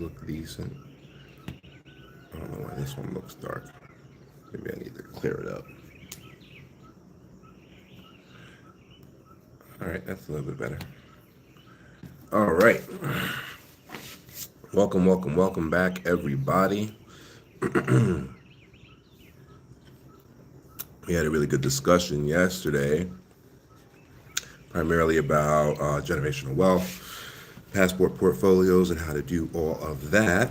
look decent. I don't know why this one looks dark. Maybe I need to clear it up. All right, that's a little bit better. All right. Welcome back, everybody. We had a really good discussion yesterday, primarily about generational wealth, passport portfolios, and how to do all of that.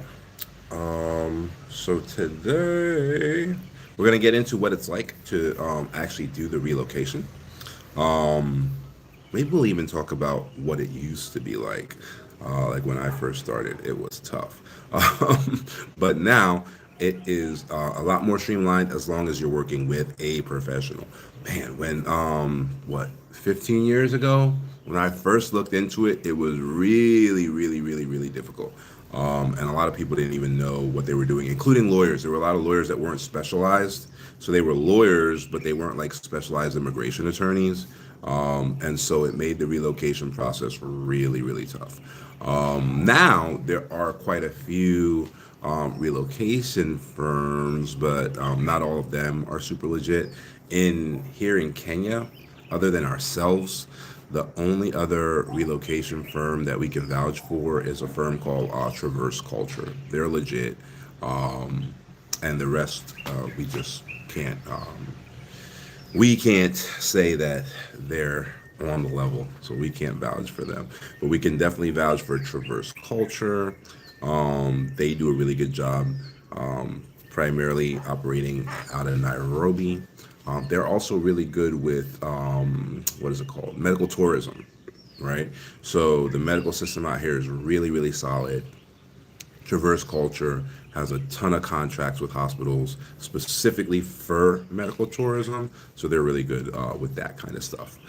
So today we're gonna get into what it's like to actually do the relocation. Maybe we'll even talk about what it used to be like. Like when I first started, it was tough. But now it is a lot more streamlined as long as you're working with a professional. Man, when, 15 years ago, when I first looked into it, it was really difficult. And a lot of people didn't even know what they were doing, including lawyers. There were a lot of lawyers that weren't specialized. So they were lawyers, but they weren't like specialized immigration attorneys. And so it made the relocation process really tough. Now there are quite a few relocation firms, but not all of them are super legit. Here in Kenya, other than ourselves, the only other relocation firm that we can vouch for is a firm called Traverse Culture. They're legit, and the rest we just can't. We can't say that they're on the level, so we can't vouch for them. But we can definitely vouch for Traverse Culture. They do a really good job, primarily operating out of Nairobi. They're also really good with what is it called? Medical tourism, right? So the medical system out here is really solid. Traverse Culture has a ton of contracts with hospitals specifically for medical tourism, so they're really good with that kind of stuff.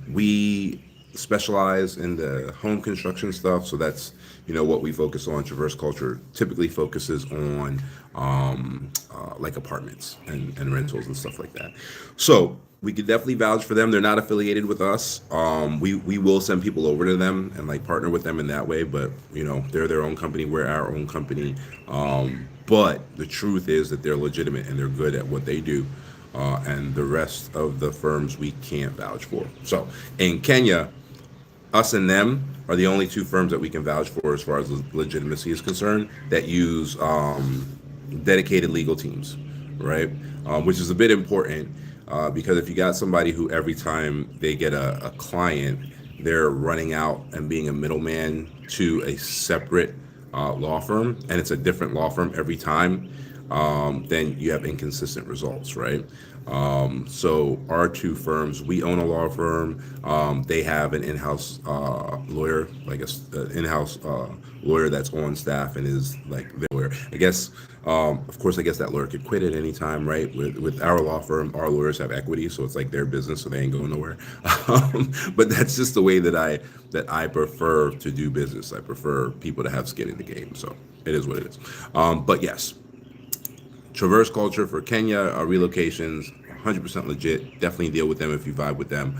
We specialize in the home construction stuff, so that's what we focus on. Traverse Culture typically focuses on like apartments and rentals and stuff like that. So we could definitely vouch for them. They're not affiliated with us. We will send people over to them and like partner with them in that way, but they're their own company. We're our own company. But the truth is that they're legitimate and they're good at what they do. And the rest of the firms we can't vouch for. So in Kenya, us and them are the only two firms that we can vouch for as far as legitimacy is concerned that use dedicated legal teams, right? Which is a bit important because if you got somebody who every time they get a client, they're running out and being a middleman to a separate law firm, and it's a different law firm every time, then you have inconsistent results, right? So our two firms, we own a law firm. They have an in-house lawyer, like an in-house lawyer that's on staff and is like their lawyer. I guess, of course, I guess that lawyer could quit at any time, right? With our law firm, our lawyers have equity, so it's like their business, so they ain't going nowhere. But that's just the way that I prefer to do business. I prefer people to have skin in the game, so it is what it is. But yes. Traverse Culture for Kenya, relocations, 100% legit. Definitely deal with them if you vibe with them.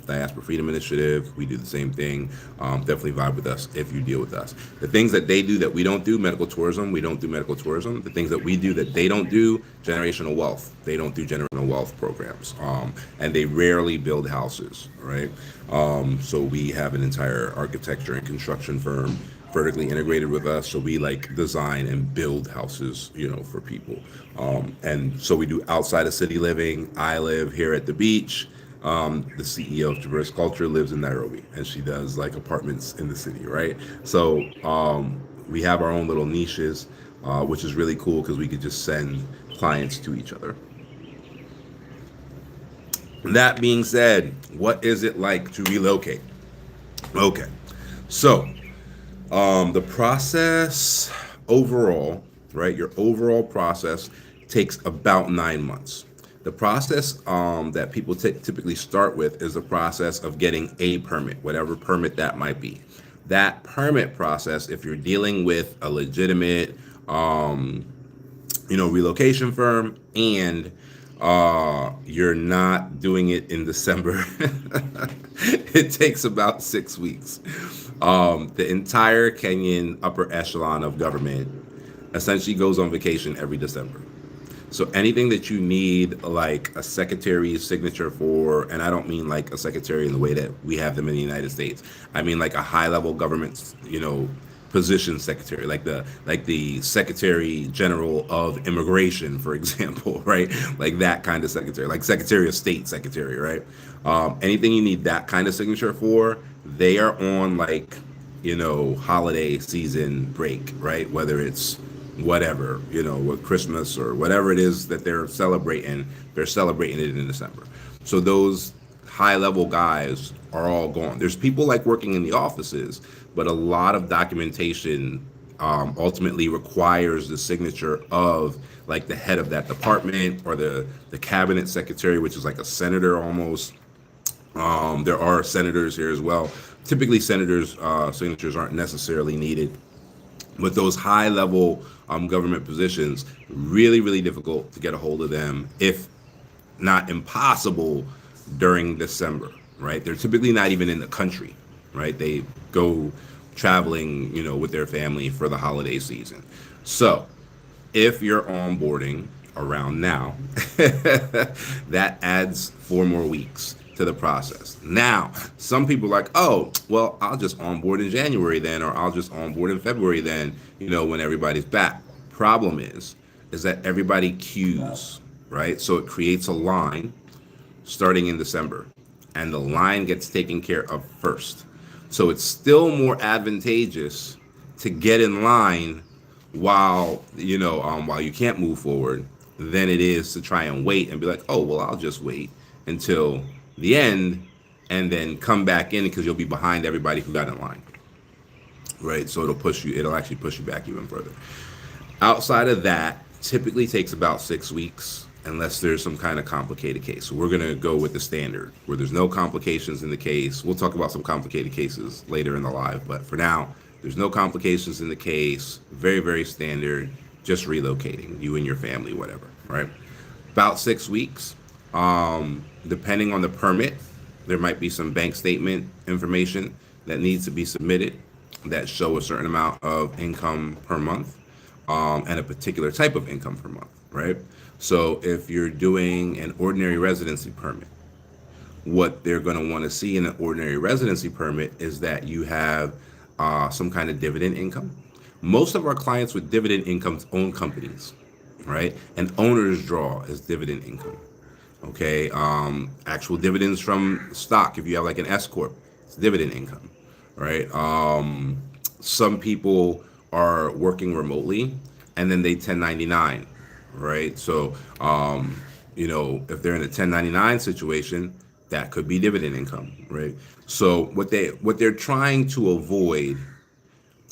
Diaspora Freedom Initiative, we do the same thing. Definitely vibe with us if you deal with us. The things that they do that we don't do, medical tourism, we don't do medical tourism. The things that we do that they don't do, generational wealth. They don't do generational wealth programs. And they rarely build houses, right? So we have an entire architecture and construction firm vertically integrated with us, so we like design and build houses for people, and so we do outside of city living. I live here at the beach. The CEO of Traverse Culture lives in Nairobi, and she does like apartments in the city, right? So we have our own little niches, which is really cool because we could just send clients to each other. That being said, what is it like to relocate? Okay, so the process overall, right? Your overall process takes about 9 months. The process that people typically start with is the process of getting a permit, whatever permit that might be. That permit process, if you're dealing with a legitimate, relocation firm and you're not doing it in December, it takes about 6 weeks. The entire Kenyan upper echelon of government essentially goes on vacation every December. So anything that you need, like a secretary's signature for, and I don't mean like a secretary in the way that we have them in the United States. I mean like a high level government, position secretary, like the Secretary General of Immigration, for example, right? Like that kind of secretary, like Secretary of State secretary, right? Anything you need that kind of signature for, they are on like holiday season break, right? Whether it's whatever, with Christmas or whatever it is that they're celebrating it in December. So those high level guys are all gone. There's people like working in the offices, but a lot of documentation ultimately requires the signature of like the head of that department or the cabinet secretary, which is like a senator almost. There are senators here as well. Typically, senators' signatures aren't necessarily needed, but those high level government positions, really, really difficult to get a hold of them, if not impossible, during December, right? They're typically not even in the country, right? They go traveling, with their family for the holiday season. So if you're onboarding around now, that adds 4 more weeks to the process. Now, some people are like, oh, well, I'll just onboard in January then, or I'll just onboard in February then, when everybody's back. Problem is that everybody queues, right? So it creates a line starting in December, and the line gets taken care of first. So it's still more advantageous to get in line while while you can't move forward than it is to try and wait and be like, oh well, I'll just wait until the end and then come back in because you'll be behind everybody who got in line, right? So it'll actually push you back even further. Outside of that, typically takes about 6 weeks unless there's some kind of complicated case. So we're going to go with the standard where there's no complications in the case. We'll talk about some complicated cases later in the live, but for now, there's no complications in the case. Very, very standard, just relocating you and your family, whatever, right? About 6 weeks. Depending on the permit, there might be some bank statement information that needs to be submitted that show a certain amount of income per month, and a particular type of income per month, right? So if you're doing an ordinary residency permit, what they're going to want to see in an ordinary residency permit is that you have some kind of dividend income. Most of our clients with dividend incomes own companies, right? And owner's draw is dividend income. Okay, actual dividends from stock. If you have like an S corp, it's dividend income, right? Some people are working remotely, and then they 1099, right? So, if they're in a 1099 situation, that could be dividend income, right? So what they're trying to avoid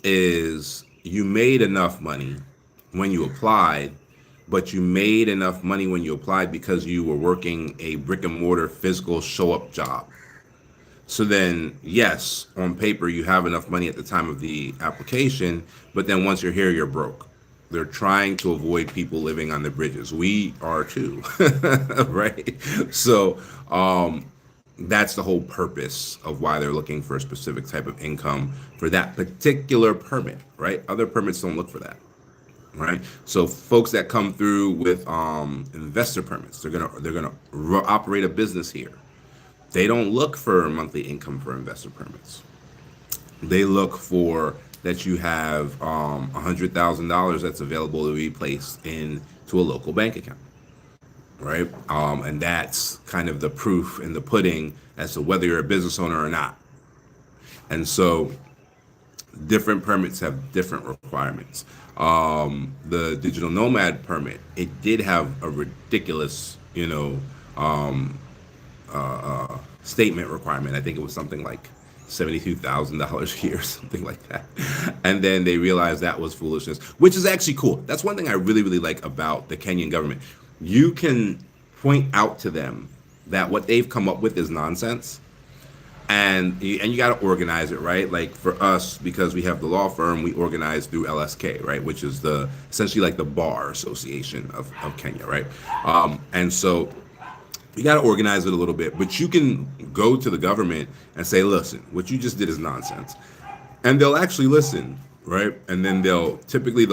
is you made enough money when you applied, but you made enough money when you applied because you were working a brick and mortar physical show up job. So then, yes, on paper, you have enough money at the time of the application, but then once you're here, you're broke. They're trying to avoid people living on the bridges. We are too, right? So that's the whole purpose of why they're looking for a specific type of income for that particular permit, right? Other permits don't look for that. Right, so folks that come through with investor permits, they're gonna operate a business here. They don't look for monthly income for investor permits. They look for that you have $100,000 that's available to be placed into a local bank account, right? And that's kind of the proof in the pudding as to whether you're a business owner or not. And so different permits have different requirements. The digital nomad permit, it did have a ridiculous, statement requirement. I think it was something like $72,000 a year, something like that. And then they realized that was foolishness, which is actually cool. That's one thing I really, really like about the Kenyan government. You can point out to them that what they've come up with is nonsense. And you got to organize it, right? Like for us, because we have the law firm, we organize through LSK, right? Which is essentially like the bar association of Kenya, right? And so you got to organize it a little bit, but you can go to the government and say, listen, what you just did is nonsense. and they'll actually listen, right? And then they'll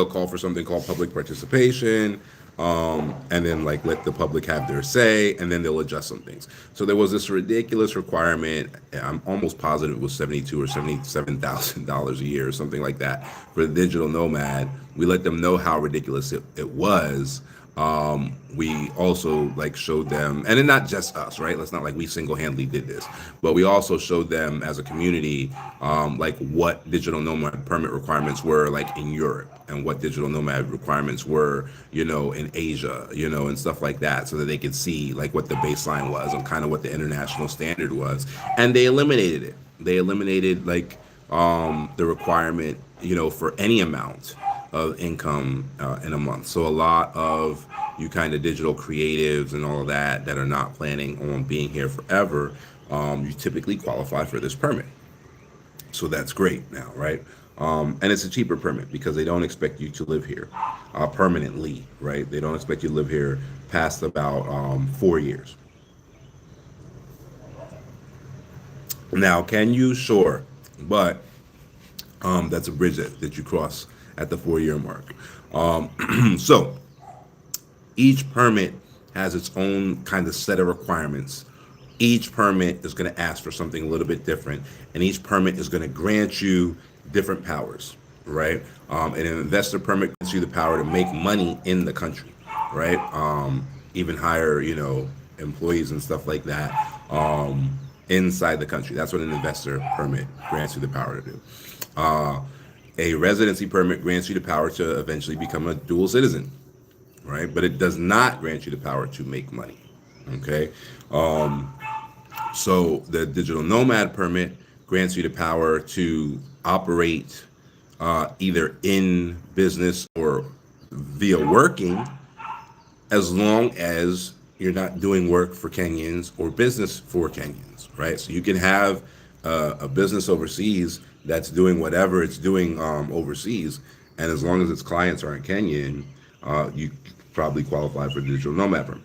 call for something called public participation, and then like let the public have their say, and then they'll adjust some things. So there was this ridiculous requirement. I'm almost positive it was $72,000 or $77,000 a year or something like that for the digital nomad. We let them know how ridiculous it was. We also like showed them, and then not just us, right? Let's not like we single-handedly did this, but we also showed them as a community, like what digital nomad permit requirements were like in Europe, and what digital nomad requirements were, in Asia, and stuff like that, so that they could see like what the baseline was and kind of what the international standard was. And they eliminated it. They eliminated like the requirement, for any amount of income in a month. So a lot of you kind of digital creatives and all of that are not planning on being here forever, you typically qualify for this permit. So that's great now, right? And it's a cheaper permit because they don't expect you to live here permanently, right? They don't expect you to live here past about 4 years. Now, can you? Sure. But that's a bridge that you cross at the 4-year mark. So each permit has its own kind of set of requirements. Each permit is going to ask for something a little bit different, and each permit is going to grant you different powers, right? And an investor permit gives you the power to make money in the country, right? Even hire, employees and stuff like that inside the country. That's what an investor permit grants you the power to do. A residency permit grants you the power to eventually become a dual citizen, right? But it does not grant you the power to make money, okay? So the digital nomad permit grants you the power to operate either in business or via working, as long as you're not doing work for Kenyans or business for Kenyans, right? So you can have a business overseas that's doing whatever it's doing overseas, and as long as its clients aren't Kenyan, you probably qualify for the digital nomad permit.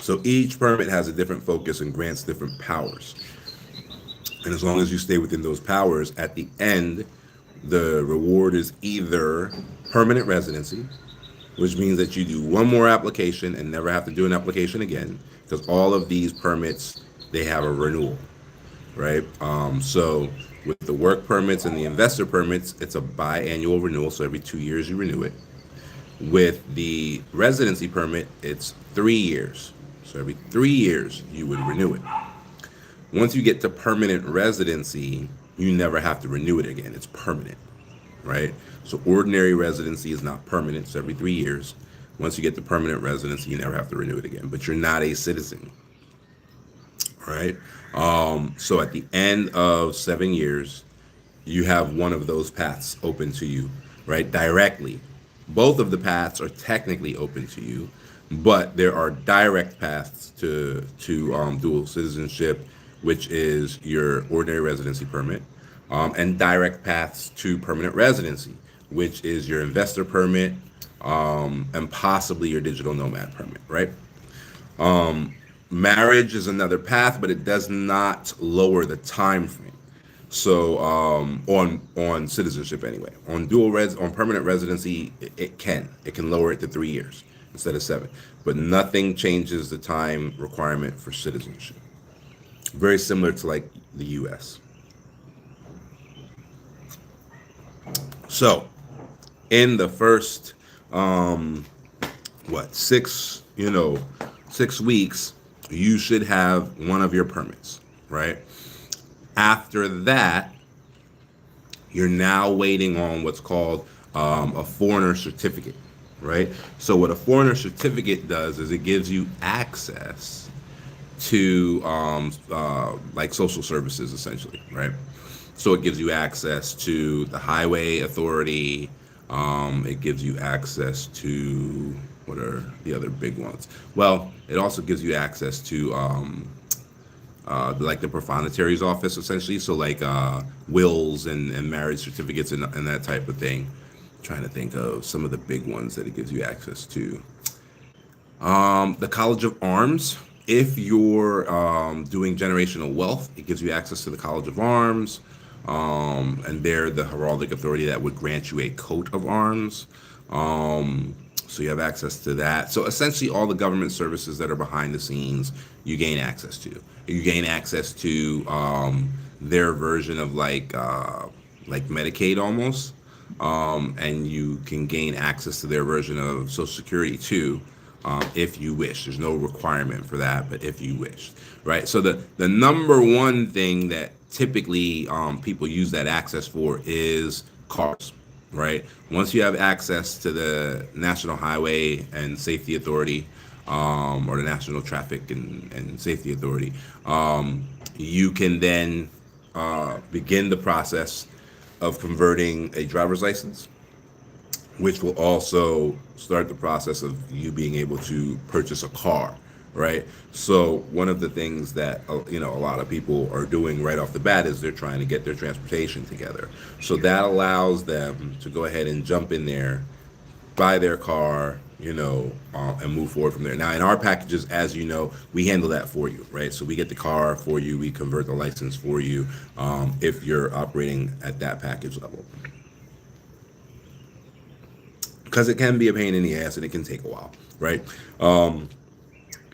So each permit has a different focus and grants different powers. And as long as you stay within those powers, at the end, the reward is either permanent residency, which means that you do one more application and never have to do an application again, because all of these permits, they have a renewal, right? So with the work permits and the investor permits, it's a biannual renewal, so every 2 years you renew it. With the residency permit, it's 3 years. So every 3 years you would renew it. Once you get to permanent residency, you never have to renew it again. It's permanent, right? So ordinary residency is not permanent. So every 3 years, once you get to permanent residency, you never have to renew it again. But you're not a citizen, right? So at the end of 7 years, you have one of those paths open to you, right? Directly. Both of the paths are technically open to you, but there are direct paths to dual citizenship, which is your ordinary residency permit, and direct paths to permanent residency, which is your investor permit, and possibly your digital nomad permit, right? Marriage is another path, but it does not lower the time frame. So on citizenship anyway, on permanent residency, it can lower it to 3 years instead of 7, but nothing changes the time requirement for citizenship. Very similar to like the U.S. So in the first 6 weeks, you should have one of your permits, right? After that, you're now waiting on what's called a foreigner certificate, right? So what a foreigner certificate does is it gives you access to like social services, essentially, right? So it gives you access to the highway authority. It gives you access to, what are the other big ones? Well, it also gives you access to like the Profanitary's office, essentially. So like wills and marriage certificates and that type of thing. I'm trying to think of some of the big ones that it gives you access to. The College of Arms If you're doing generational wealth, it gives you access to the College of Arms, and they're the heraldic authority that would grant you a coat of arms. So you have access to that. So essentially, all the government services that are behind the scenes, you gain access to. You gain access to their version of like Medicaid almost, and you can gain access to their version of Social Security too, if you wish. There's no requirement for that, but if you wish, right? So the number one thing that typically people use that access for is cars, right? Once you have access to the National Highway and Safety Authority, or the National Traffic and Safety Authority, you can then begin the process of converting a driver's license, which will also start the process of you being able to purchase a car, right? So one of the things that a lot of people are doing right off the bat is they're trying to get their transportation together. So that allows them to go ahead and jump in there, buy their car, and move forward from there. Now, in our packages, as you know, we handle that for you, right? So we get the car for you, we convert the license for you, if you're operating at that package level, because it can be a pain in the ass and it can take a while, right?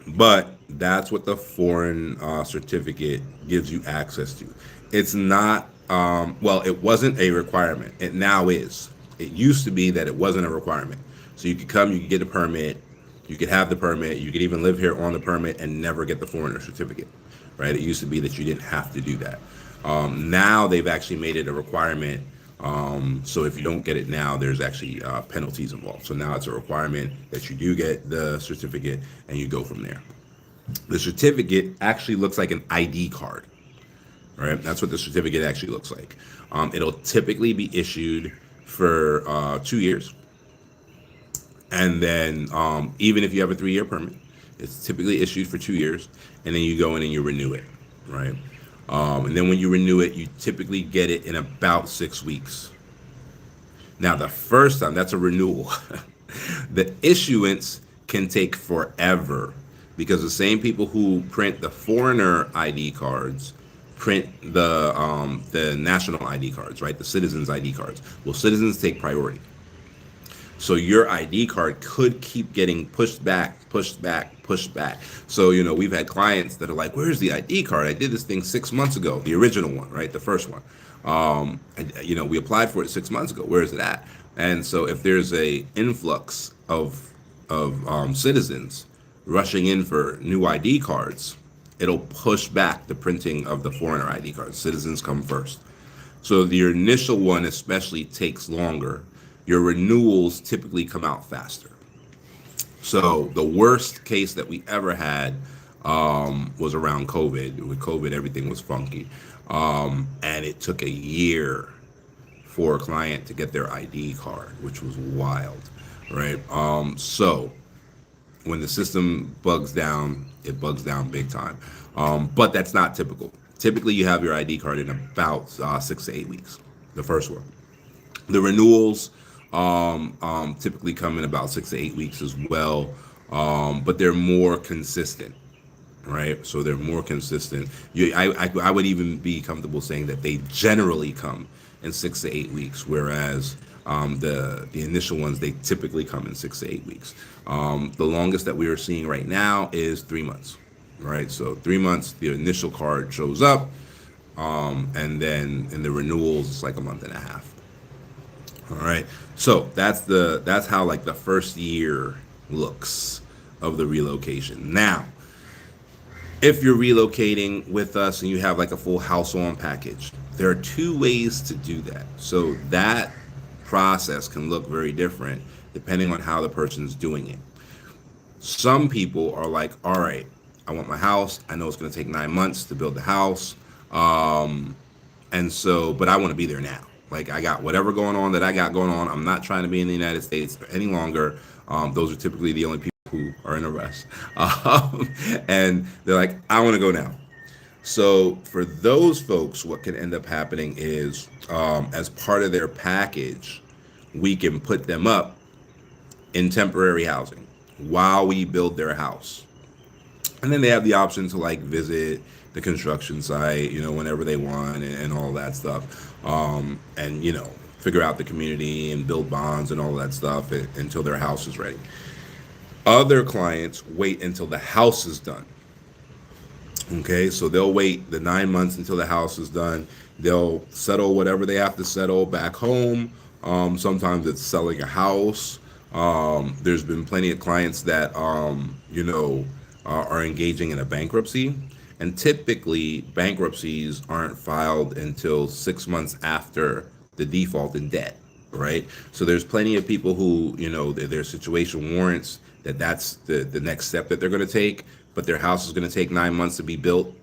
But that's what the foreign certificate gives you access to. It's not, well, it wasn't a requirement. It now is. It used to be that it wasn't a requirement. So you could come, you could get a permit, you could have the permit, you could even live here on the permit and never get the foreigner certificate, right? It used to be that you didn't have to do that. Now they've actually made it a requirement. So if you don't get it now, there's actually penalties involved. So now it's a requirement that you do get the certificate and you go from there. The certificate actually looks like an ID card, right? That's what the certificate actually looks like. It'll typically be issued for 2 years. And then even if you have a 3-year permit, it's typically issued for 2 years. And then you go in and you renew it, right? And then when you renew it, you typically get it in about 6 weeks. Now, the first time, that's a renewal. The issuance can take forever because the same people who print the foreigner ID cards print the national ID cards, right? The citizens ID cards. Well, citizens take priority. So your ID card could keep getting pushed back, pushed back, pushed back. So, we've had clients that are like, where's the ID card? I did this thing 6 months ago, the original one, right? The first one. We applied for it 6 months ago. Where is it at? And so if there's a influx of citizens rushing in for new ID cards, it'll push back the printing of the foreigner ID cards. Citizens come first. So your initial one especially takes longer. Your renewals typically come out faster. So the worst case that we ever had was around COVID. With COVID, everything was funky. And it took a year for a client to get their ID card, which was wild, right? So when the system bugs down, it bugs down big time. But that's not typical. Typically, you have your ID card in about 6 to 8 weeks, the first one. The renewals typically come in about 6 to 8 weeks as well, but they're more consistent, right? So they're more consistent. I would even be comfortable saying that they generally come in 6 to 8 weeks, whereas the initial ones, they typically come in 6 to 8 weeks. The longest that we are seeing right now is 3 months, right? So 3 months, the initial card shows up, and then in the renewals, it's like a month and a half. All right. So that's how like the first year looks of the relocation. Now, if you're relocating with us and you have like a full house on package, there are 2 ways to do that. So that process can look very different depending on how the person's doing it. Some people are like, all right, I want my house. I know it's going to take 9 months to build the house. And so, but I want to be there now. Like I got whatever going on that I got going on. I'm not trying to be in the United States any longer. Those are typically the only people who are in a rush. And they're like, I want to go now. So for those folks, what can end up happening is as part of their package, we can put them up in temporary housing while we build their house. And then they have the option to like visit the construction site, whenever they want, and all that stuff. And figure out the community and build bonds and all that stuff until their house is ready. Other clients wait until the house is done. Okay, so they'll wait the 9 months until the house is done. They'll settle whatever they have to settle back home. Sometimes it's selling a house. There's been plenty of clients that are engaging in a bankruptcy, and typically bankruptcies aren't filed until 6 months after the default in debt, right? So there's plenty of people who their situation warrants that's the next step that they're going to take, but their house is going to take 9 months to be built.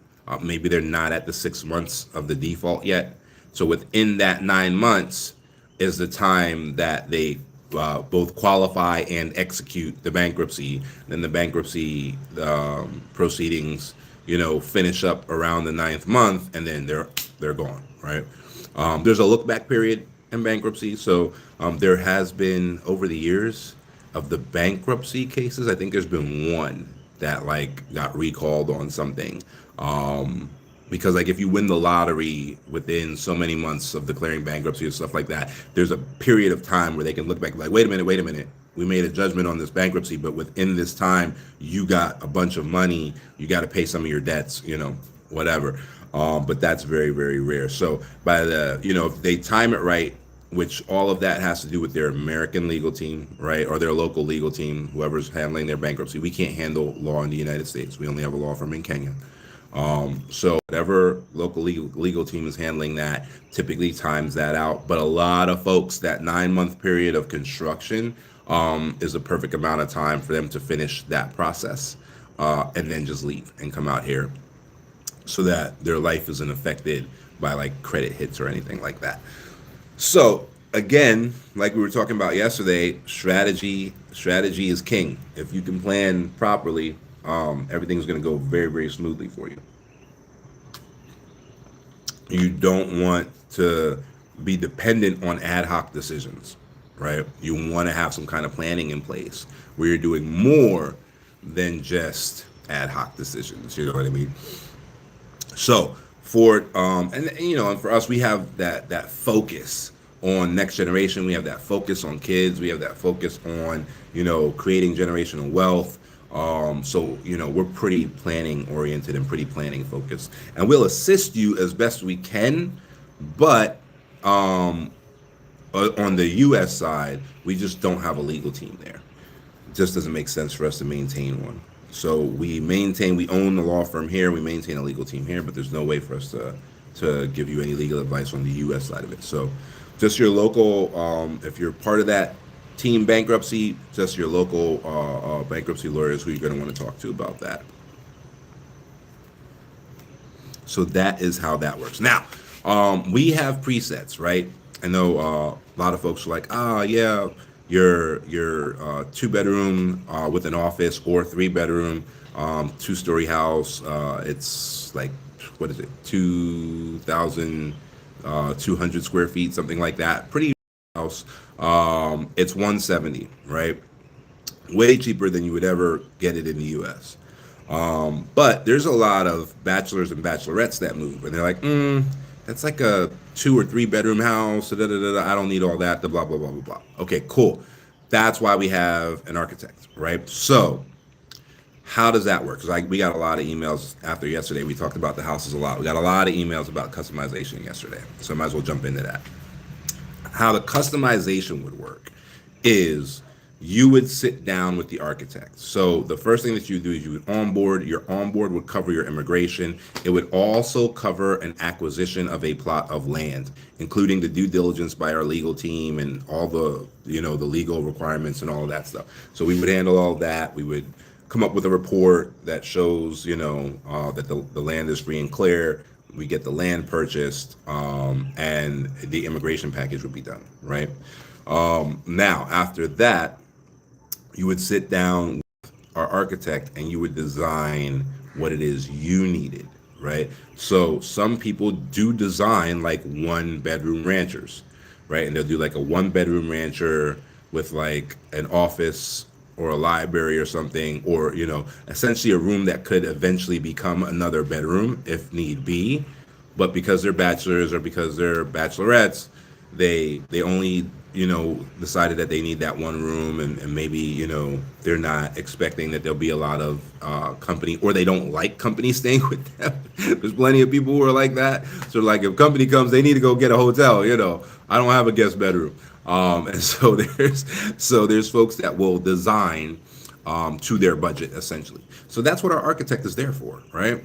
Maybe they're not at the 6 months of the default yet. So within that 9 months is the time that they both qualify and execute the bankruptcy. Then the bankruptcy proceedings, finish up around the ninth month, and then they're gone, right? There's a look back period in bankruptcy. So there has been, over the years of the bankruptcy cases, I think there's been one that like got recalled on something. Because like if you win the lottery within so many months of declaring bankruptcy or stuff like that, there's a period of time where they can look back like, wait a minute, we made a judgment on this bankruptcy, but within this time you got a bunch of money, you got to pay some of your debts, whatever. But that's very, very rare. So by if they time it right, which all of that has to do with their American legal team, right, or their local legal team, whoever's handling their bankruptcy. We can't handle law in the United States. We only have a law firm in Kenya. So whatever local legal team is handling that typically times that out. But a lot of folks, that 9 month period of construction is a perfect amount of time for them to finish that process and then just leave and come out here so that their life isn't affected by like credit hits or anything like that. So again, like we were talking about yesterday, strategy is king. If you can plan properly, everything's going to go very, very smoothly for you. You don't want to be dependent on ad hoc decisions, right? You want to have some kind of planning in place where you're doing more than just ad hoc decisions. You know what I mean? So for and for us, we have that focus on next generation. We have that focus on kids. We have that focus on creating generational wealth. So we're pretty planning oriented and pretty planning focused, and we'll assist you as best we can. But on the U.S. side, we just don't have a legal team there. It just doesn't make sense for us to maintain one. So we own the law firm here, we maintain a legal team here, but there's no way for us to give you any legal advice on the U.S. side of it. So just your local, if you're part of that team bankruptcy, just your local bankruptcy lawyers who you're going to want to talk to about that. So that is how that works. Now, we have presets, right? I know a lot of folks are like, yeah, your 2-bedroom with an office or 3-bedroom 2-story house. It's like, what is it, 2,200 square feet, something like that. Pretty house. It's 170, right? Way cheaper than you would ever get it in the U.S. But there's a lot of bachelors and bachelorettes that move, and they're like, that's like a 2 or 3-bedroom house. I don't need all that. Blah blah blah blah blah. Okay, cool. That's why we have an architect, right? So how does that work? Because we got a lot of emails after yesterday. We talked about the houses a lot. We got a lot of emails about customization yesterday, so I might as well jump into that. How the customization would work is you would sit down with the architect. So the first thing that you do is you would onboard. Your onboard would cover your immigration. It would also cover an acquisition of a plot of land, including the due diligence by our legal team and all the the legal requirements and all of that stuff. So we would handle all of that. We would come up with a report that shows that the land is free and clear. We get the land purchased, and the immigration package would be done, right? Now, after that, you would sit down with our architect and you would design what it is you needed, right? So some people do design like 1-bedroom ranchers, right? And they'll do like a 1-bedroom rancher with like an office or a library or something, or essentially a room that could eventually become another bedroom if need be. But because they're bachelors or because they're bachelorettes, they only decided that they need that one room, and maybe they're not expecting that there'll be a lot of company, or they don't like company staying with them. There's plenty of people who are like that. So like if company comes, they need to go get a hotel. I don't have a guest bedroom. And so there's folks that will design to their budget essentially. So that's what our architect is there for, right?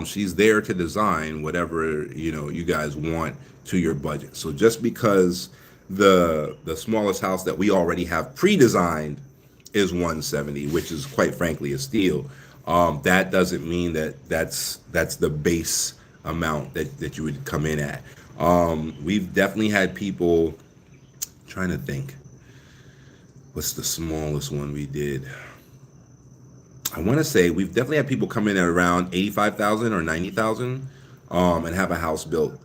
She's there to design whatever you guys want to your budget. So just because the smallest house that we already have pre-designed is 170, which is quite frankly a steal, that doesn't mean that that's the base amount that you would come in at. We've definitely had people trying to think. What's the smallest one we did? I want to say we've definitely had people come in at around 85,000 or 90,000, and have a house built,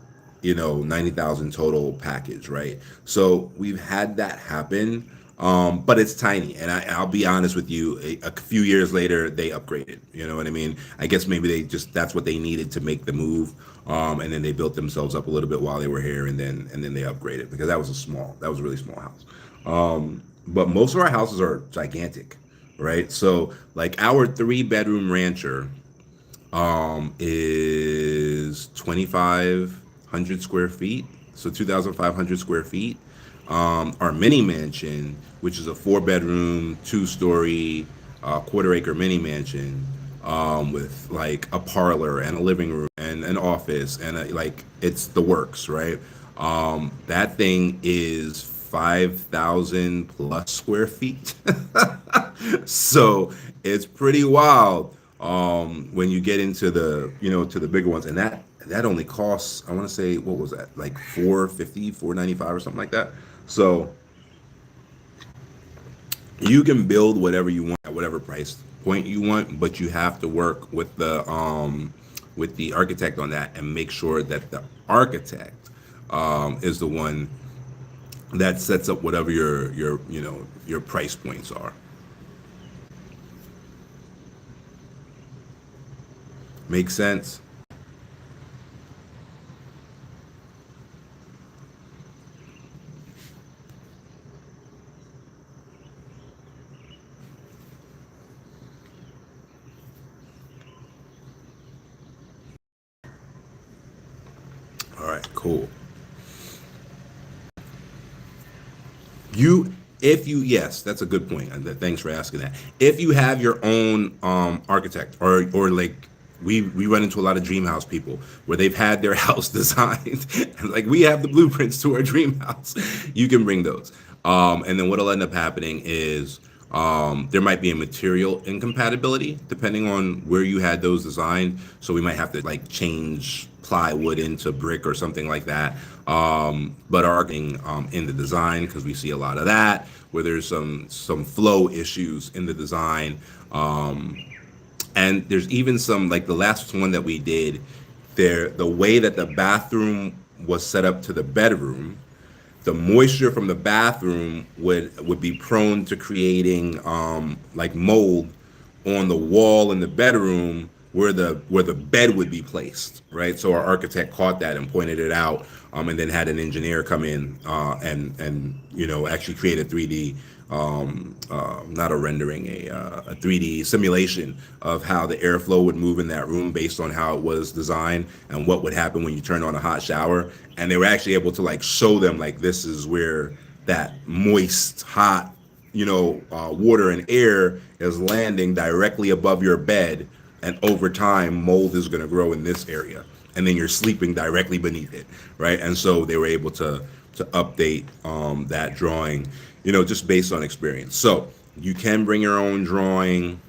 90,000 total package, right? So we've had that happen, but it's tiny. And I'll be honest with you, a few years later, they upgraded. You know what I mean? I guess maybe that's what they needed to make the move. And then they built themselves up a little bit while they were here, and then they upgraded because that was a really small house. But most of our houses are gigantic, right? So like our 3-bedroom rancher is 2,500 square feet, so 2,500 square feet. Our mini mansion, which is a 4-bedroom, 2-story, quarter-acre mini mansion, with like a parlor and a living room and an office and like it's the works, right? That thing is 5,000 plus square feet. So it's pretty wild when you get into to the bigger ones, and that only costs, I want to say, what was that, like 450, 495 or something like that. So you can build whatever you want at whatever price point you want, but you have to work with the architect on that and make sure that the architect is the one that sets up whatever your price points are. Make sense? All right, cool. You, if you, yes, that's a good point. And thanks for asking that. If you have your own architect, or like we run into a lot of dream house people where they've had their house designed, and like we have the blueprints to our dream house, you can bring those. And then what'll end up happening is there might be a material incompatibility depending on where you had those designed. So we might have to like change plywood into brick or something like that. But arguing in the design, because we see a lot of that where there's some flow issues in the design. And there's even some, like the last one that we did there, the way that the bathroom was set up to the bedroom, the moisture from the bathroom would be prone to creating like mold on the wall in the bedroom where the bed would be placed, right? So our architect caught that and pointed it out, and then had an engineer come in and actually create a 3D, not a rendering, a 3D simulation of how the airflow would move in that room based on how it was designed and what would happen when you turn on a hot shower. And they were actually able to like show them like this is where that moist, hot, water and air is landing directly above your bed, and over time mold is going to grow in this area, and then you're sleeping directly beneath it, right? And so they were able to update that drawing, just based on experience. So you can bring your own drawing,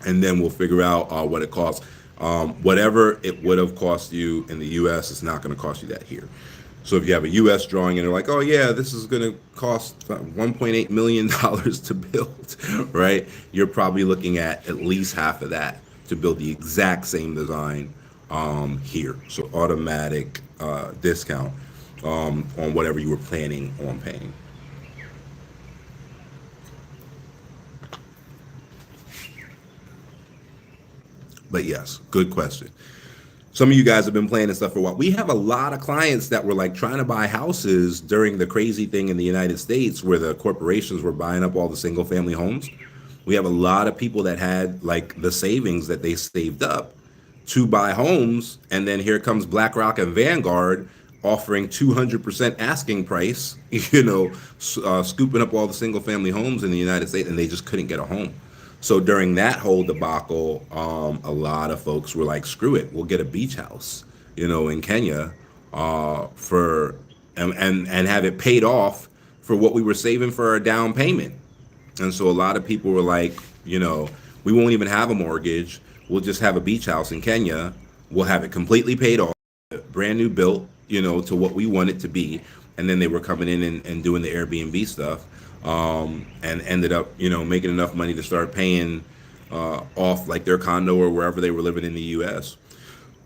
and then we'll figure out what it costs. Whatever it would have cost you in the US, it's not going to cost you that here. So if you have a US drawing and they're like, oh yeah, this is going to cost $1.8 million to build, right? You're probably looking at least half of that to build the exact same design here. So automatic discount on whatever you were planning on paying. But yes, good question. Some of you guys have been playing this stuff for a while. We have a lot of clients that were like trying to buy houses during the crazy thing in the United States where the corporations were buying up all the single family homes. We have a lot of people that had like the savings that they saved up to buy homes. And then here comes BlackRock and Vanguard offering 200% asking price, scooping up all the single family homes in the United States, and they just couldn't get a home. So during that whole debacle, a lot of folks were like, "Screw it, we'll get a beach house, in Kenya, for and have it paid off for what we were saving for our down payment." And so a lot of people were like, "We won't even have a mortgage. We'll just have a beach house in Kenya. We'll have it completely paid off, brand new built, to what we want it to be." And then they were coming in and doing the Airbnb stuff, and ended up, making enough money to start paying off like their condo or wherever they were living in the U.S.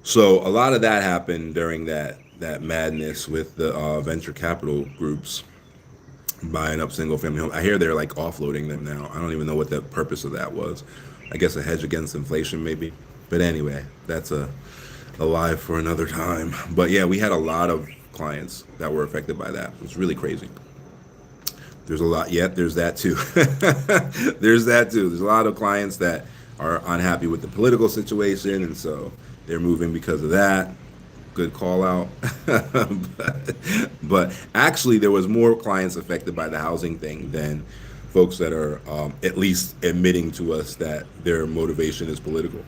So a lot of that happened during that madness with the venture capital groups buying up single family homes. I hear they're like offloading them now. I don't even know what the purpose of that was. I guess a hedge against inflation maybe. But anyway, that's a lie for another time. But yeah, we had a lot of clients that were affected by that. It was really crazy. There's a lot. Yeah, there's that too. There's that too. There's a lot of clients that are unhappy with the political situation, and so they're moving because of that. Good call out. but actually, there was more clients affected by the housing thing than folks that are at least admitting to us that their motivation is political.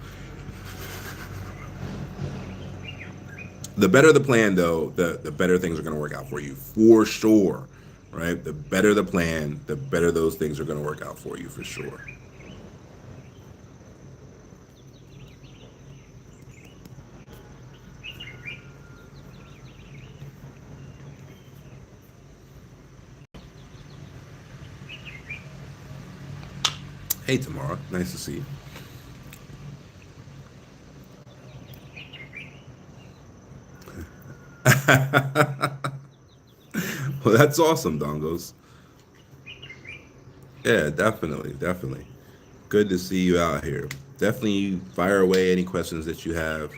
The better the plan, though, the better things are going to work out for you, for sure. Right? The better the plan, the better those things are going to work out for you, for sure. Hey, Tamara. Nice to see you. Well, that's awesome, Dongos. Yeah, definitely, definitely. Good to see you out here. Definitely fire away any questions that you have.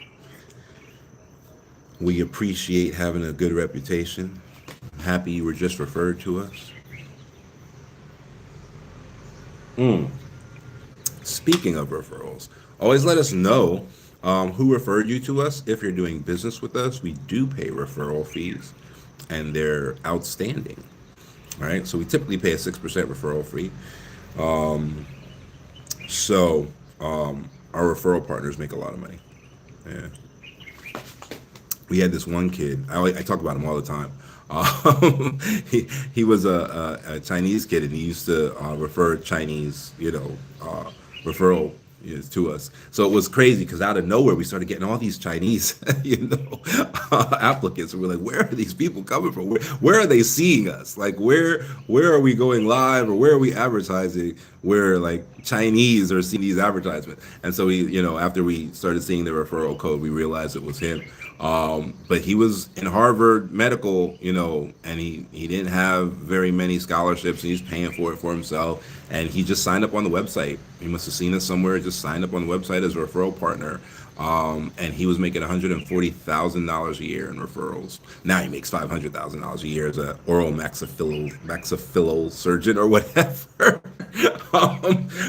We appreciate having a good reputation. I'm happy you were just referred to us. Mm. Speaking of referrals, always let us know who referred you to us. If you're doing business with us, we do pay referral fees, and they're outstanding. All right, so we typically pay a 6% referral fee. So our referral partners make a lot of money. Yeah. We had this one kid. I talk about him all the time. He was a Chinese kid, and he used to refer Chinese, referral to us. So it was crazy because out of nowhere we started getting all these Chinese, applicants. And we're like, where are these people coming from? Where are they seeing us? Like, where are we going live, or where are we advertising? Where like Chinese are seeing these advertisements? And so after we started seeing the referral code, we realized it was him. But he was in Harvard Medical, and he didn't have very many scholarships, and he's paying for it for himself. And he just signed up on the website. He must have seen us somewhere, just signed up on the website as a referral partner. And he was making $140,000 a year in referrals. Now he makes $500,000 a year as an oral maxillofacial surgeon or whatever.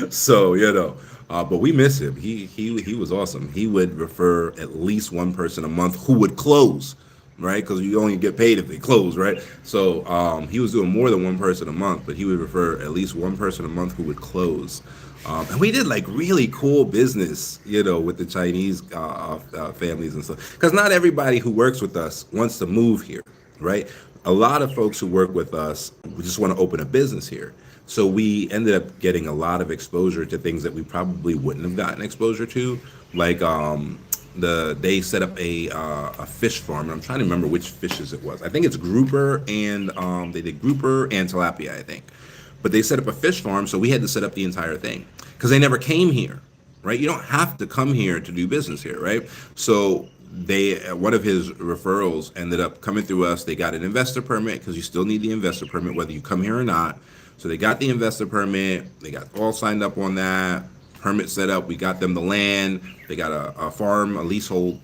So but we miss him. He was awesome. He would refer at least one person a month who would close, right? Because you only get paid if they close, right? So he was doing more than one person a month, but he would refer at least one person a month who would close. And we did like really cool business, with the Chinese families and stuff. Because not everybody who works with us wants to move here, right? A lot of folks who work with us just want to open a business here. So we ended up getting a lot of exposure to things that we probably wouldn't have gotten exposure to, like they set up a fish farm. And I'm trying to remember which fishes it was. I think it's grouper, and they did grouper and tilapia, I think. But they set up a fish farm, so we had to set up the entire thing because they never came here, right? You don't have to come here to do business here, right? So one of his referrals ended up coming through us. They got an investor permit because you still need the investor permit whether you come here or not. So they got the investor permit. They got all signed up on that. permit set up. We got them the land. They got a farm, a leasehold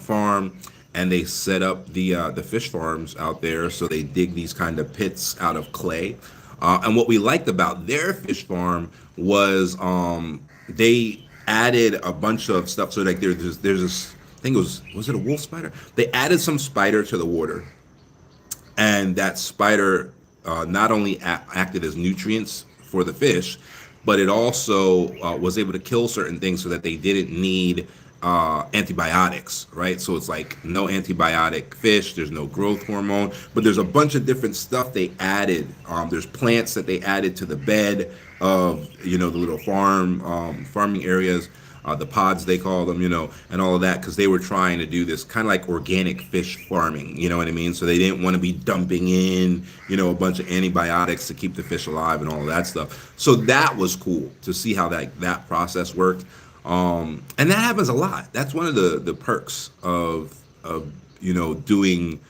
farm, and they set up the fish farms out there. So they dig these kind of pits out of clay. And what we liked about their fish farm was they added a bunch of stuff. So like there's this, I think was it a wolf spider? They added some spider to the water, and that spider not only acted as nutrients for the fish, but it also was able to kill certain things so that they didn't need antibiotics, right? So it's like no antibiotic fish, there's no growth hormone, but there's a bunch of different stuff they added. There's plants that they added to the bed of, the little farming areas, the pods they call them, and all of that, because they were trying to do this kind of like organic fish farming, you know what I mean? So they didn't want to be dumping in, a bunch of antibiotics to keep the fish alive and all of that stuff. So that was cool to see how that process worked. And that happens a lot. That's one of the perks of doing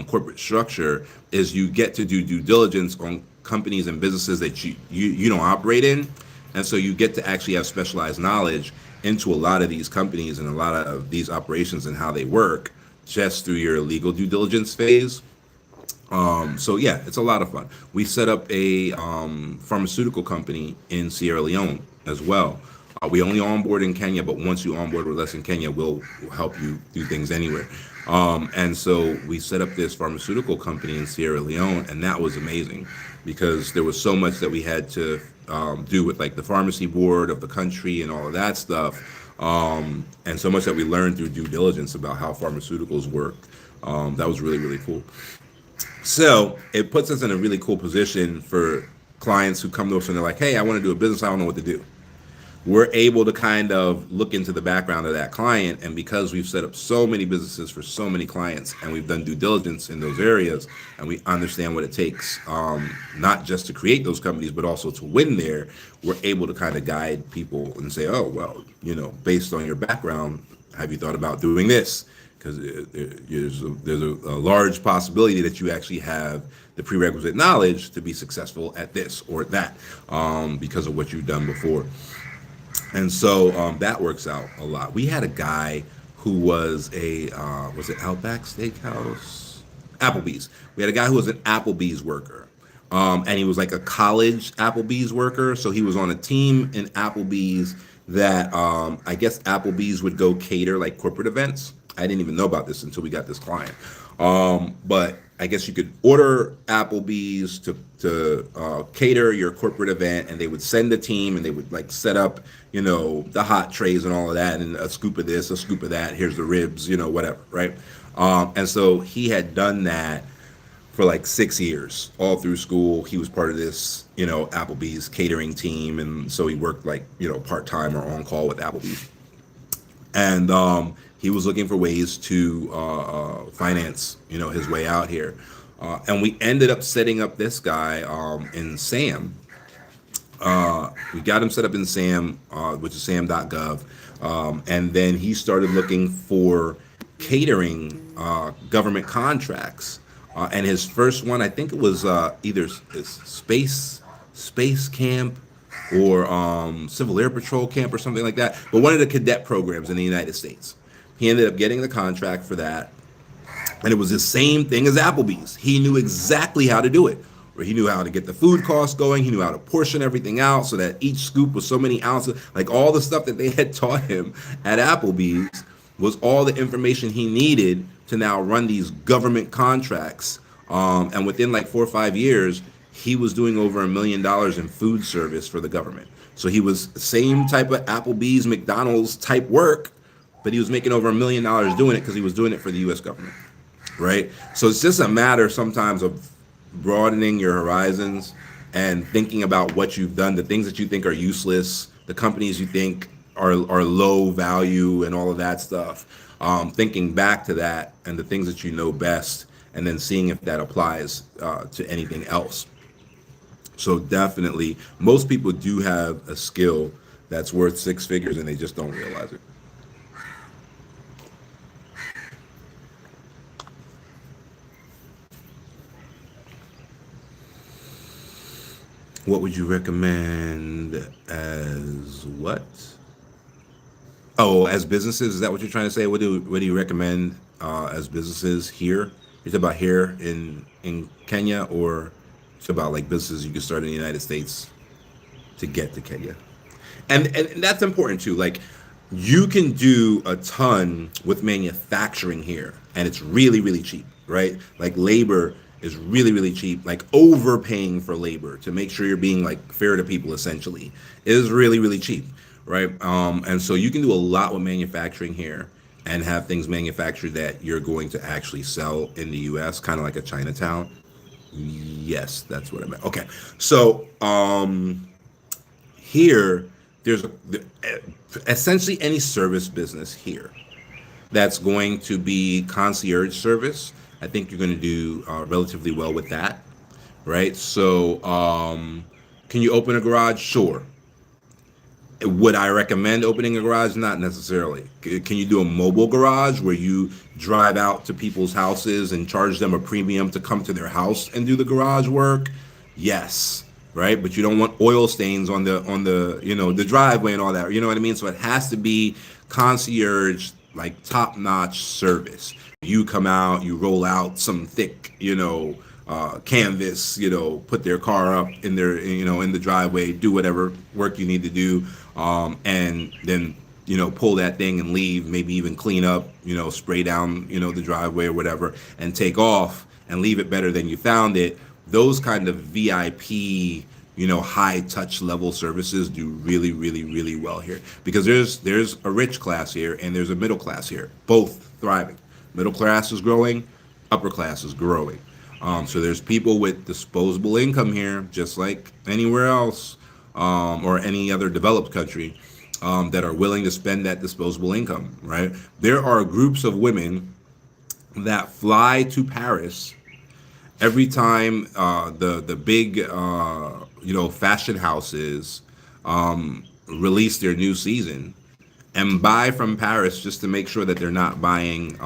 corporate structure, is you get to do due diligence on companies and businesses that you don't operate in, and so you get to actually have specialized knowledge into a lot of these companies and a lot of these operations and how they work just through your legal due diligence phase. So yeah, it's a lot of fun. We set up a pharmaceutical company in Sierra Leone as well. We only onboard in Kenya, but once you onboard with us in Kenya, we'll help you do things anywhere. And so we set up this pharmaceutical company in Sierra Leone, and that was amazing because there was so much that we had to do with like the pharmacy board of the country and all of that stuff, and so much that we learned through due diligence about how pharmaceuticals work. That was really, really cool. So it puts us in a really cool position for clients who come to us and they're like, hey, I want to do a business, I don't know what to do. We're able to kind of look into the background of that client, and because we've set up so many businesses for so many clients and we've done due diligence in those areas and we understand what it takes, not just to create those companies but also to win there, we're able to kind of guide people and say, oh well, based on your background, have you thought about doing this? Because there's a large possibility that you actually have the prerequisite knowledge to be successful at this or that, because of what you've done before. And so that works out a lot. We had a guy who was was it Outback Steakhouse? Applebee's. We had a guy who was an Applebee's worker. And he was like a college Applebee's worker. So he was on a team in Applebee's that I guess Applebee's would go cater like corporate events. I didn't even know about this until we got this client. But I guess you could order Applebee's to cater your corporate event, and they would send a team, and they would like set up, the hot trays and all of that, and a scoop of this, a scoop of that. Here's the ribs, whatever, right? And so he had done that for like 6 years, all through school. He was part of this, Applebee's catering team, and so he worked like, part time or on call with Applebee's, and he was looking for ways to finance, his way out here. And we ended up setting up this guy in SAM. We got him set up in SAM, which is sam.gov. And then he started looking for catering government contracts. And his first one, I think it was either space camp or Civil Air Patrol camp or something like that, but one of the cadet programs in the United States. He ended up getting the contract for that, and it was the same thing as Applebee's. He knew exactly how to do it. Where he knew how to get the food costs going, he knew how to portion everything out so that each scoop was so many ounces. Like all the stuff that they had taught him at Applebee's was all the information he needed to now run these government contracts. And within like 4 or 5 years, he was doing over $1 million in food service for the government. So he was the same type of Applebee's, McDonald's type work, but he was making over $1 million doing it because he was doing it for the U.S. government, right? So it's just a matter sometimes of broadening your horizons and thinking about what you've done, the things that you think are useless, the companies you think are low value and all of that stuff, thinking back to that and the things that you know best, and then seeing if that applies to anything else. So definitely, most people do have a skill that's worth 6 figures and they just don't realize it. What would you recommend as what? Oh, as businesses, is that what you're trying to say? What do you recommend as businesses here? You talk about here in Kenya, or it's about like businesses you can start in the United States to get to Kenya? And that's important too. Like you can do a ton with manufacturing here, and it's really really cheap, right? Like labor is really really cheap. Like overpaying for labor to make sure you're being like fair to people essentially is really really cheap, right? And so you can do a lot with manufacturing here and have things manufactured that you're going to actually sell in the U.S. Kind of like a Chinatown. Yes, that's what I meant. Okay, so here there's essentially any service business here that's going to be concierge service. I think you're going to do relatively well with that, right? So can you open a garage? Sure. Would I recommend opening a garage? Not necessarily. Can you do a mobile garage where you drive out to people's houses and charge them a premium to come to their house and do the garage work? Yes, right? But you don't want oil stains on the the driveway and all that. You know what I mean? So it has to be concierge, like top-notch service. You come out, you roll out some thick, canvas, put their car up in their, in the driveway, do whatever work you need to do, and then, pull that thing and leave, maybe even clean up, spray down, the driveway or whatever, and take off and leave it better than you found it. Those kind of VIP, high touch level services do really, really, really well here because there's a rich class here and there's a middle class here, both thriving. Middle class is growing, upper class is growing. So there's people with disposable income here, just like anywhere else, or any other developed country, that are willing to spend that disposable income, right? There are groups of women that fly to Paris every time the big fashion houses release their new season and buy from Paris just to make sure that they're not buying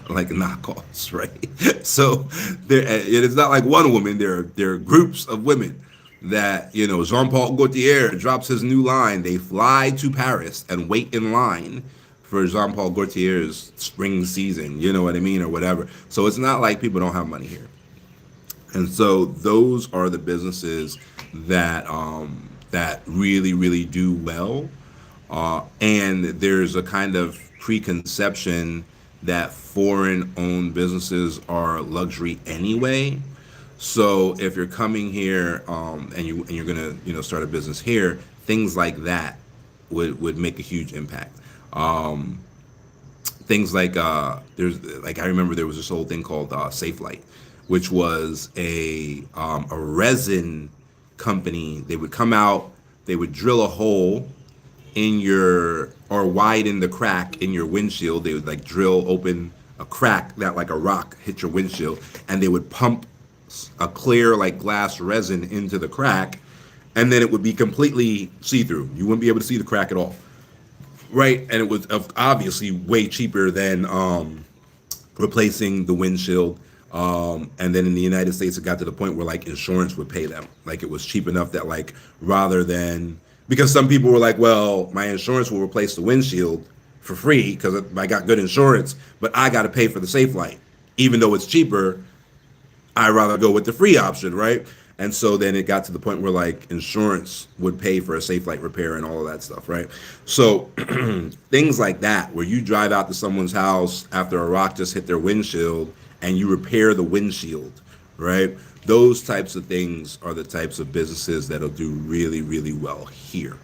like knockoffs, right? So it is not like one woman. There are groups of women that Jean-Paul Gaultier drops his new line. They fly to Paris and wait in line for Jean-Paul Gaultier's spring season. You know what I mean, or whatever. So it's not like people don't have money here. And so those are the businesses that really really do well. And there's a kind of preconception that foreign-owned businesses are luxury anyway. So if you're coming here and you're gonna start a business here, things like that would make a huge impact. Things like there's like I remember there was this whole thing called Safelite, which was a resin company. They would come out, they would drill a hole in your or widen the crack in your windshield. They would like drill open a crack that like a rock hit your windshield, and they would pump a clear like glass resin into the crack, and then it would be completely see-through. You wouldn't be able to see the crack at all, right? And it was obviously way cheaper than replacing the windshield. And then in the United States, it got to the point where like insurance would pay them. Like it was cheap enough that like rather than because some people were like, well, my insurance will replace the windshield for free because I got good insurance, but I got to pay for the safe light, even though it's cheaper. I rather go with the free option, right? And so then it got to the point where like insurance would pay for a safe light repair and all of that stuff, right? So things like that, where you drive out to someone's house after a rock just hit their windshield and you repair the windshield, right? Those types of things are the types of businesses that'll do really, really well here.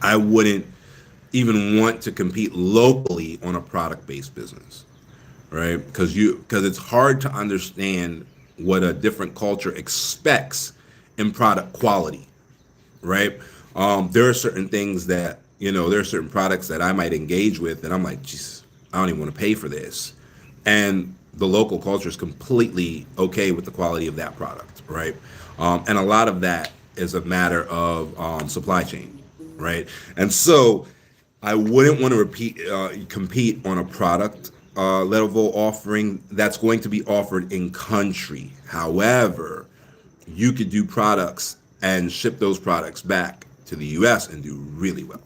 I wouldn't even want to compete locally on a product-based business, right? Because it's hard to understand what a different culture expects in product quality, right? There are certain things that there are certain products that I might engage with, and I'm like, geez, I don't even want to pay for this, and the local culture is completely okay with the quality of that product, right? And a lot of that is a matter of supply chain, right? And so I wouldn't want to compete on a product level offering that's going to be offered in country. However, you could do products and ship those products back to the US and do really well,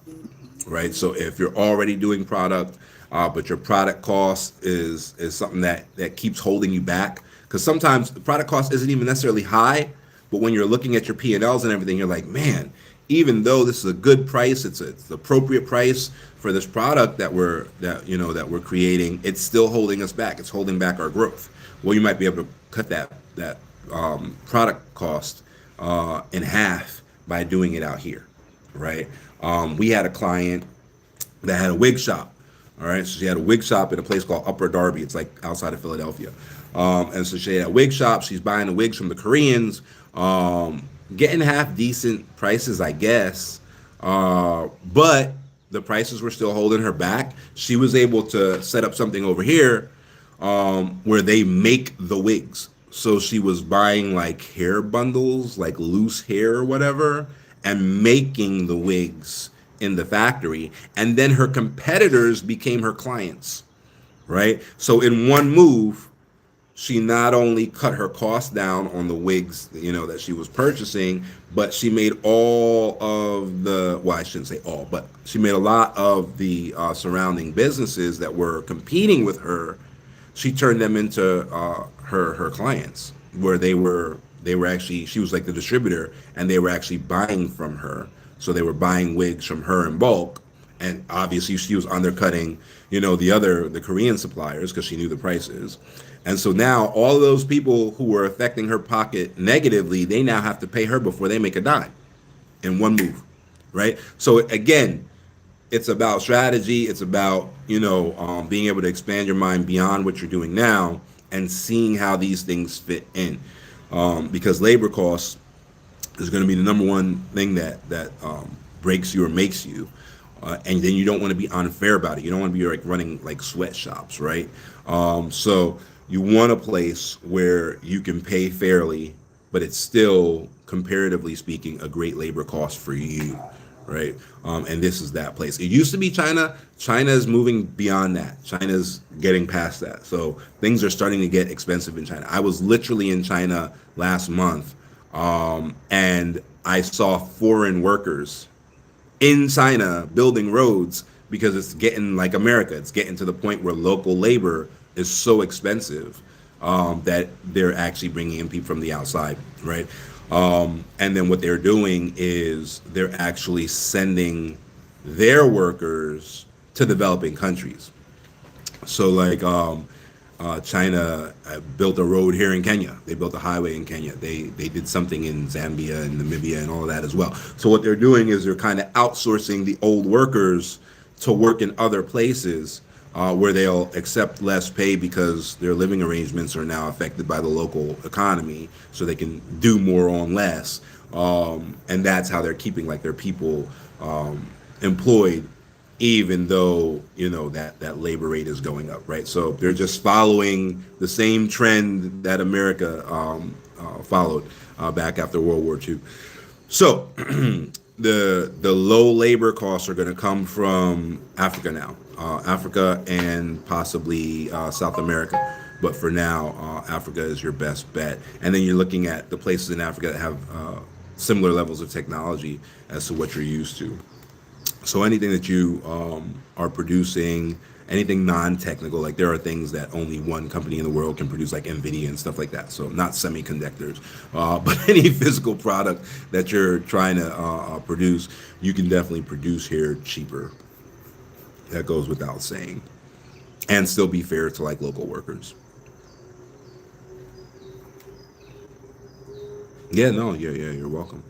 right? So if you're already doing product, but your product cost is something that keeps holding you back, because sometimes the product cost isn't even necessarily high, but when you're looking at your P&Ls and everything, you're like, man, even though this is a good price, it's the appropriate price for this product that we're creating, it's still holding us back. It's holding back our growth. Well, you might be able to cut that product cost in half by doing it out here, right? We had a client that had a wig shop. All right, so she had a wig shop in a place called Upper Darby. It's like outside of Philadelphia. And so she had a wig shop. She's buying the wigs from the Koreans, getting half decent prices, I guess. But the prices were still holding her back. She was able to set up something over here where they make the wigs. So she was buying like hair bundles, like loose hair or whatever, and making the wigs in the factory. And then her competitors became her clients, right? So in one move, she not only cut her cost down on the wigs, that she was purchasing, but she made all of well, I shouldn't say all, but she made a lot of the surrounding businesses that were competing with her. She turned them into her clients, where they were actually, she was like the distributor, and they were actually buying from her. So they were buying wigs from her in bulk, and obviously she was undercutting, the Korean suppliers, because she knew the prices. And so now all of those people who were affecting her pocket negatively, they now have to pay her before they make a dime in one move, right? So again, it's about strategy. It's about, being able to expand your mind beyond what you're doing now and seeing how these things fit in. Because labor costs is going to be the number one thing that breaks you or makes you. And then you don't want to be unfair about it. You don't want to be like running like sweatshops, right? So you want a place where you can pay fairly, but it's still, comparatively speaking, a great labor cost for you, right? And this is that place. It used to be China. China is moving beyond that. China's getting past that. So things are starting to get expensive in China. I was literally in China last month, and I saw foreign workers in China building roads, because it's getting like America. It's getting to the point where local labor is so expensive that they're actually bringing in people from the outside, right? And then what they're doing is they're actually sending their workers to developing countries. So like China built a road here in Kenya. They built a highway in Kenya. They did something in Zambia and Namibia and all of that as well. So what they're doing is they're kind of outsourcing the old workers to work in other places where they'll accept less pay because their living arrangements are now affected by the local economy, so they can do more on less. And that's how they're keeping like their people employed, even though that labor rate is going up, right? So they're just following the same trend that America followed back after World War II. So the low labor costs are going to come from Africa now, Africa and possibly South America. But for now, Africa is your best bet. And then you're looking at the places in Africa that have similar levels of technology as to what you're used to. So anything that you are producing, anything non-technical, like there are things that only one company in the world can produce, like NVIDIA and stuff like that. So not semiconductors, but any physical product that you're trying to produce, you can definitely produce here cheaper. That goes without saying. And still be fair to like local workers. Yeah, no, yeah, you're welcome.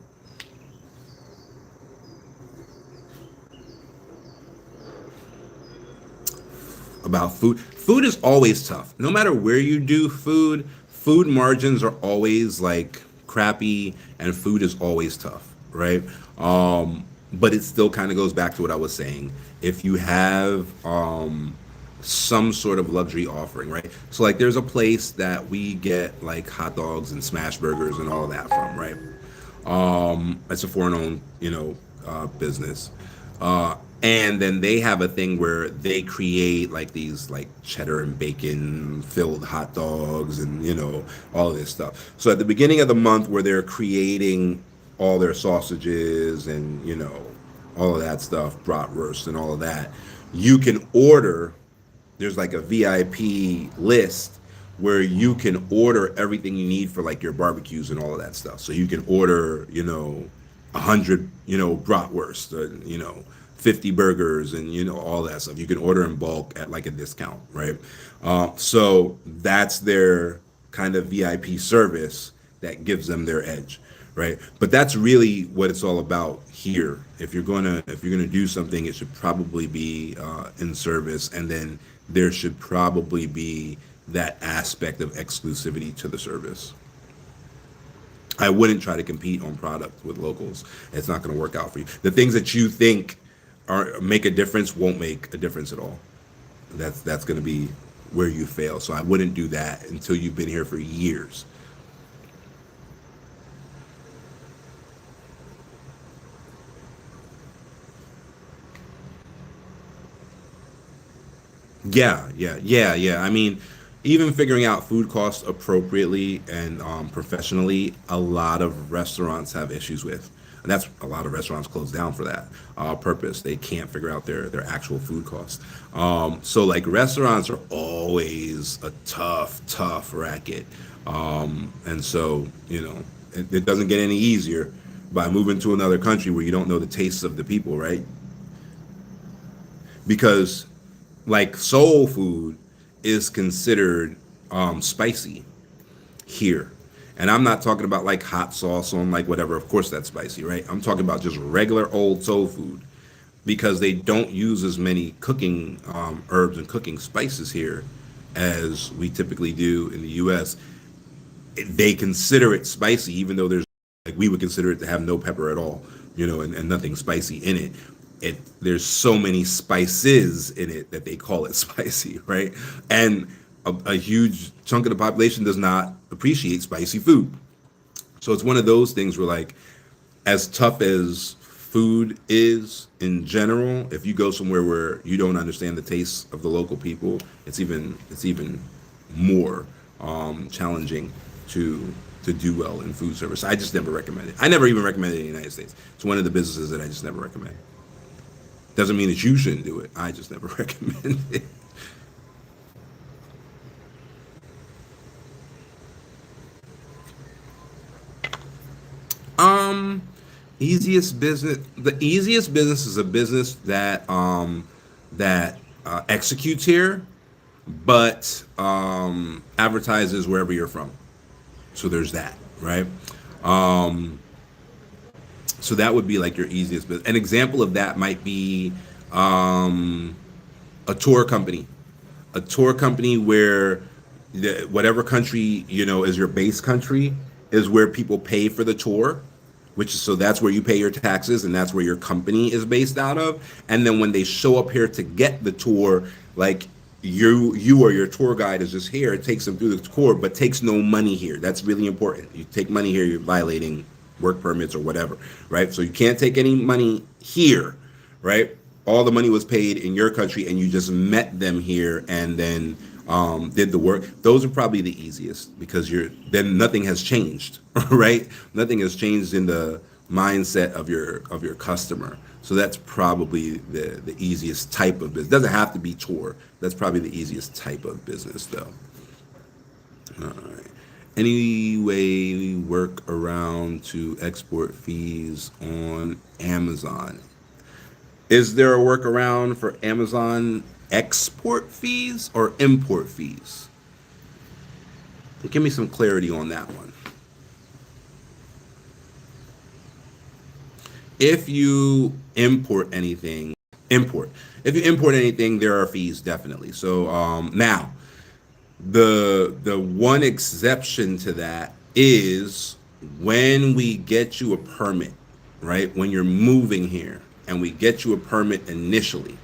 About food. Food is always tough. No matter where you do food margins are always like crappy, and food is always tough, right? But it still kind of goes back to what I was saying. If you have some sort of luxury offering, right? So like there's a place that we get like hot dogs and smash burgers and all of that from, right? It's a foreign owned, business. And then they have a thing where they create like these like cheddar and bacon filled hot dogs and all of this stuff. So at the beginning of the month where they're creating all their sausages and all of that stuff, bratwurst and all of that. You can order. There's like a VIP list where you can order everything you need for like your barbecues and all of that stuff. So you can order, 100, bratwurst, 50 burgers, and all that stuff. You can order in bulk at like a discount, right? So that's their kind of VIP service that gives them their edge, right? But that's really what it's all about here. If you're gonna do something, it should probably be in service, and then there should probably be that aspect of exclusivity to the service. I wouldn't try to compete on product with locals. It's not going to work out for you. The things that you think are make a difference won't make a difference at all. That's going to be where you fail. So I wouldn't do that until you've been here for years. Yeah. I mean, even figuring out food costs appropriately and professionally, a lot of restaurants have issues with. And that's a lot of restaurants close down for that purpose. They can't figure out their actual food costs. So like restaurants are always a tough racket. And so, it doesn't get any easier by moving to another country where you don't know the tastes of the people, right? Because like soul food is considered spicy here. And I'm not talking about like hot sauce on like whatever. Of course that's spicy, right? I'm talking about just regular old soul food because they don't use as many cooking herbs and cooking spices here as we typically do in the US. They consider it spicy, even though there's like we would consider it to have no pepper at all, and nothing spicy in it. There's so many spices in it that they call it spicy, right? And a huge chunk of the population does not appreciate spicy food. So it's one of those things where like as tough as food is in general, if you go somewhere where you don't understand the tastes of the local people, it's even more challenging to do well in food service. I just never recommend it. I never even recommend it in the United States. It's one of the businesses that I just never recommend. Doesn't mean that you shouldn't do it. I just never recommend it. Um, easiest business. The easiest business is a business that executes here, but advertises wherever you're from. So there's that, right? Um, so that would be like your easiest business. An example of that might be um, a tour company. A tour company where whatever country is your base country is where people pay for the tour, which is so that's where you pay your taxes and that's where your company is based out of. And then when they show up here to get the tour, like you or your tour guide is just here, it takes them through the tour, but takes no money here. That's really important. You take money here, you're violating work permits or whatever, right? So you can't take any money here, right? All the money was paid in your country and you just met them here and then did the work. Those are probably the easiest because then nothing has changed, right? Nothing has changed in the mindset of your customer. So that's probably the easiest type of business. Doesn't have to be tour. That's probably the easiest type of business though. All right. Any way we work around to export fees on Amazon? Is there a workaround for Amazon export fees or import fees? Give me some clarity on that one. If you import anything, import. If you import anything, there are fees definitely. So now, the one exception to that is when we get you a permit, right? When you're moving here and we get you a permit initially.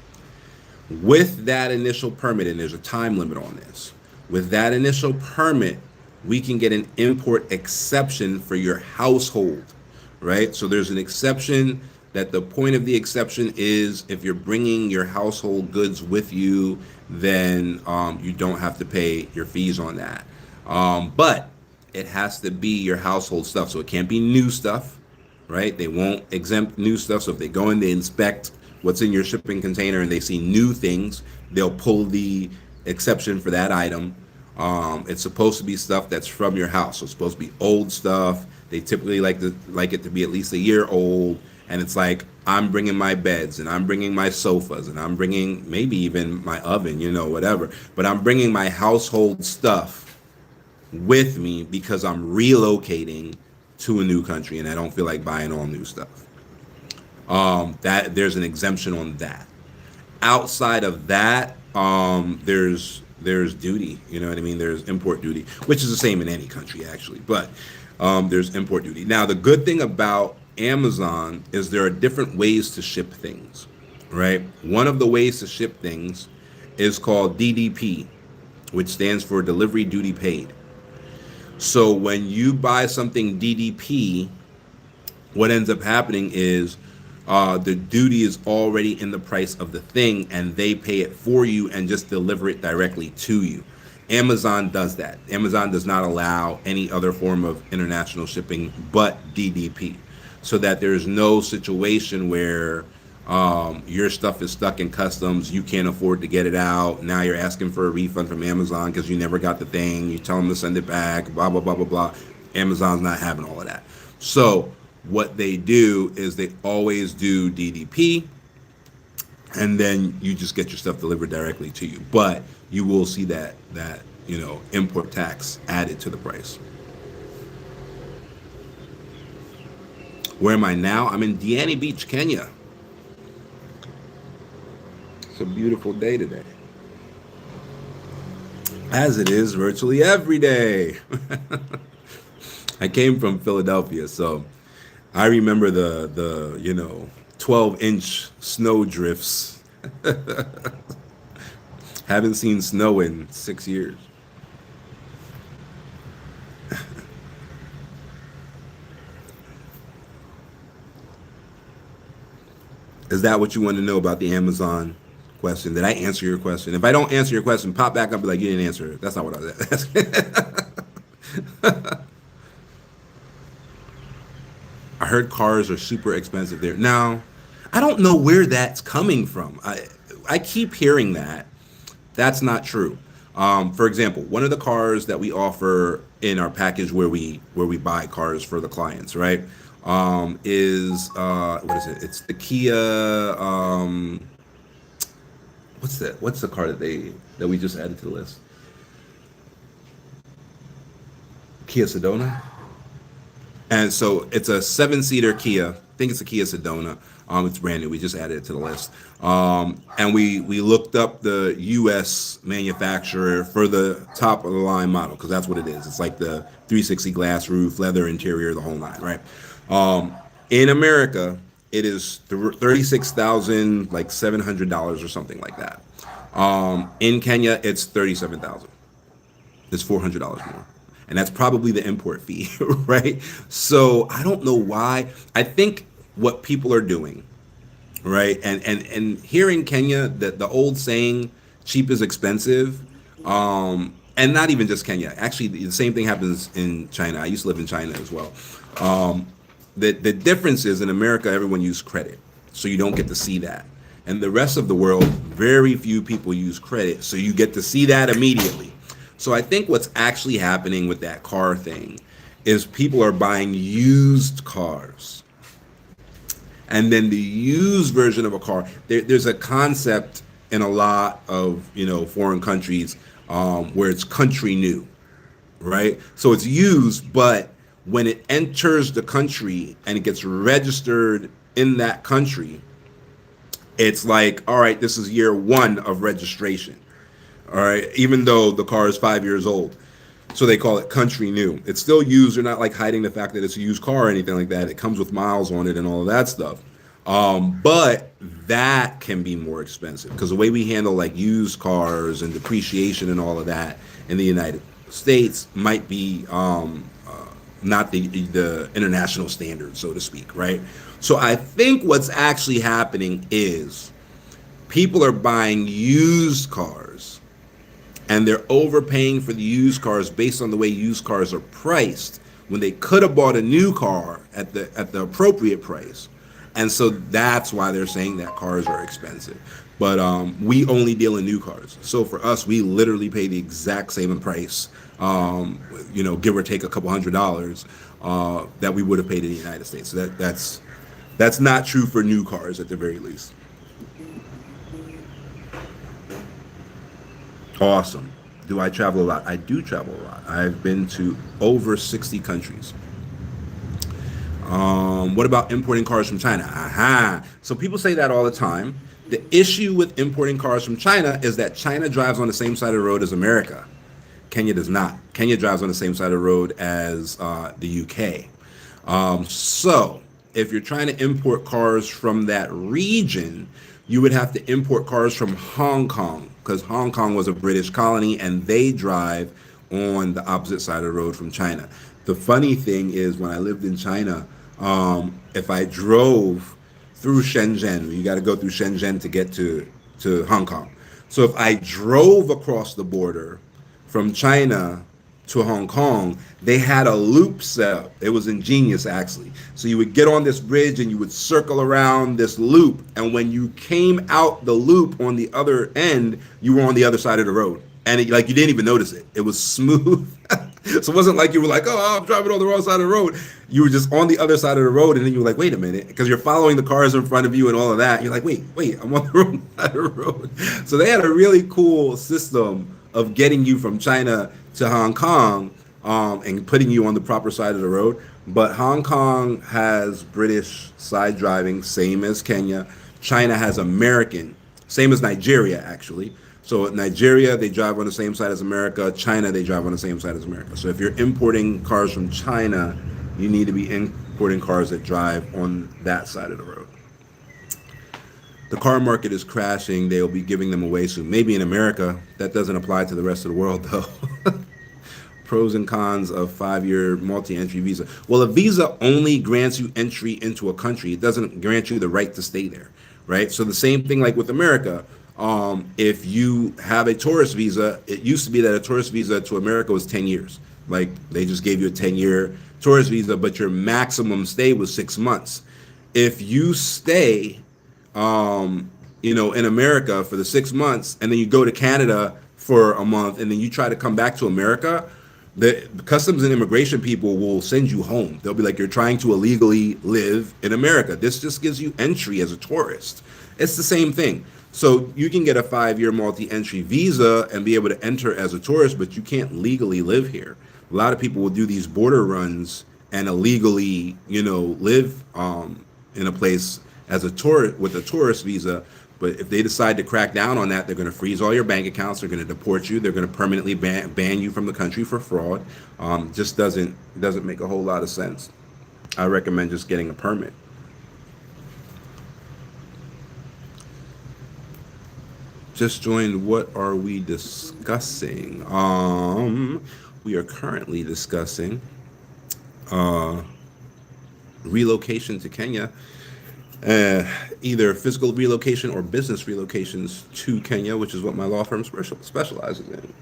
With that initial permit, and there's a time limit on this, with that initial permit, we can get an import exception for your household, right? So there's an exception that the point of the exception is if you're bringing your household goods with you, then you don't have to pay your fees on that. But it has to be your household stuff. So it can't be new stuff, right? They won't exempt new stuff. So if they go in, they inspect what's in your shipping container and they see new things, they'll pull the exception for that item. It's supposed to be stuff that's from your house. So it's supposed to be old stuff. They typically like it to be at least a year old. And it's like, I'm bringing my beds and I'm bringing my sofas and I'm bringing maybe even my oven, whatever. But I'm bringing my household stuff with me because I'm relocating to a new country and I don't feel like buying all new stuff. That there's an exemption on that. Outside of that, there's duty. You know what I mean? There's import duty, which is the same in any country actually, but there's import duty. Now, the good thing about Amazon is there are different ways to ship things, right? One of the ways to ship things is called DDP, which stands for Delivery Duty Paid. So when you buy something DDP, what ends up happening is the duty is already in the price of the thing and they pay it for you and just deliver it directly to you. Amazon does that. Amazon does not allow any other form of international shipping but DDP, so that there's no situation where your stuff is stuck in customs, you can't afford to get it out, now you're asking for a refund from Amazon because you never got the thing, you tell them to send it back, blah, blah, blah, blah, blah. Amazon's not having all of that. So what they do is they always do DDP, and then you just get your stuff delivered directly to you. But you will see that import tax added to the price. Where am I now? I'm in Diani Beach, Kenya. It's a beautiful day today, as it is virtually every day. I came from Philadelphia, so I remember the 12-inch snow drifts. Haven't seen snow in 6 years. Is that what you want to know about the Amazon question? Did I answer your question? If I don't answer your question, pop back up and be like, you didn't answer it. That's not what I was asking. I heard cars are super expensive there. Now, I don't know where that's coming from. I keep hearing that. That's not true. For example, one of the cars that we offer in our package where we buy cars for the clients, right? Is what is it? It's the Kia. What's the car that we just added to the list? Kia Sedona. And so it's a 7-seater Kia. I think it's a Kia Sedona. It's brand new. We just added it to the list. And we looked up the U.S. manufacturer for the top of the line model because that's what it is. It's like the 360 glass roof, leather interior, the whole nine, right? In America, it is $36,700 or something like that. In Kenya, it's $37,000. It's $400 more. And that's probably the import fee, right? So I don't know why. I think what people are doing, right? And here in Kenya, the old saying, cheap is expensive, and not even just Kenya. Actually, the same thing happens in China. I used to live in China as well. The difference is in America, everyone uses credit, so you don't get to see that. And the rest of the world, very few people use credit, so you get to see that immediately. So I think what's actually happening with that car thing is people are buying used cars. And then the used version of a car, there's a concept in a lot of foreign countries where it's country new, right? So it's used, but when it enters the country and it gets registered in that country, it's like, all right, this is year 1 of registration. All right, even though the car is 5 years old. So they call it country new. It's still used. They're not like hiding the fact that it's a used car or anything like that. It comes with miles on it and all of that stuff. But that can be more expensive because the way we handle like used cars and depreciation and all of that in the United States might be not the international standard, so to speak, right? So I think what's actually happening is people are buying used cars and they're overpaying for the used cars based on the way used cars are priced, when they could have bought a new car at the appropriate price. And so that's why they're saying that cars are expensive. But we only deal in new cars. So for us, we literally pay the exact same price, give or take a couple $100 that we would have paid in the United States. So that's not true for new cars at the very least. Awesome. Do I travel a lot? I do travel a lot. I've been to over 60 countries. What about importing cars from China? Aha. So people say that all the time. The issue with importing cars from China is that China drives on the same side of the road as America. Kenya does not. Kenya drives on the same side of the road as the UK. So if you're trying to import cars from that region, you would have to import cars from Hong Kong, because Hong Kong was a British colony and they drive on the opposite side of the road from China. The funny thing is, when I lived in China, if I drove through Shenzhen, you got to go through Shenzhen to get to Hong Kong. So if I drove across the border from China to Hong Kong, they had a loop set up. It was ingenious, actually. So you would get on this bridge and you would circle around this loop. And when you came out the loop on the other end, you were on the other side of the road. And you didn't even notice it. It was smooth. So it wasn't like you were like, oh, I'm driving on the wrong side of the road. You were just on the other side of the road. And then you were like, wait a minute, because you're following the cars in front of you and all of that. You're like, wait, I'm on the wrong side of the road. So they had a really cool system of getting you from China to Hong Kong and putting you on the proper side of the road. But Hong Kong has British side driving, same as Kenya. China has American, same as Nigeria, actually. So Nigeria, they drive on the same side as America. China, they drive on the same side as America. So if you're importing cars from China, you need to be importing cars that drive on that side of the road. The car market is crashing. They'll be giving them away soon. Maybe in America. That doesn't apply to the rest of the world, though. Pros and cons of 5-year multi-entry visa. Well, a visa only grants you entry into a country. It doesn't grant you the right to stay there, right? So the same thing like with America. If you have a tourist visa, it used to be that a tourist visa to America was 10 years. Like, they just gave you a 10-year tourist visa, but your maximum stay was 6 months. If you stay, in America for the 6 months, and then you go to Canada for a month, and then you try to come back to America, the customs and immigration people will send you home. They'll be like, you're trying to illegally live in America. This just gives you entry as a tourist. It's the same thing. So you can get a 5-year multi-entry visa and be able to enter as a tourist, but you can't legally live here. A lot of people will do these border runs and illegally, live in a place as a tourist with a tourist visa. But if they decide to crack down on that, they're going to freeze all your bank accounts. They're going to deport you. They're going to permanently ban you from the country for fraud. Just doesn't make a whole lot of sense. I recommend just getting a permit. Just joined. What are we discussing? We are currently discussing relocation to Kenya, either physical relocation or business relocations to Kenya, which is what my law firm specializes in.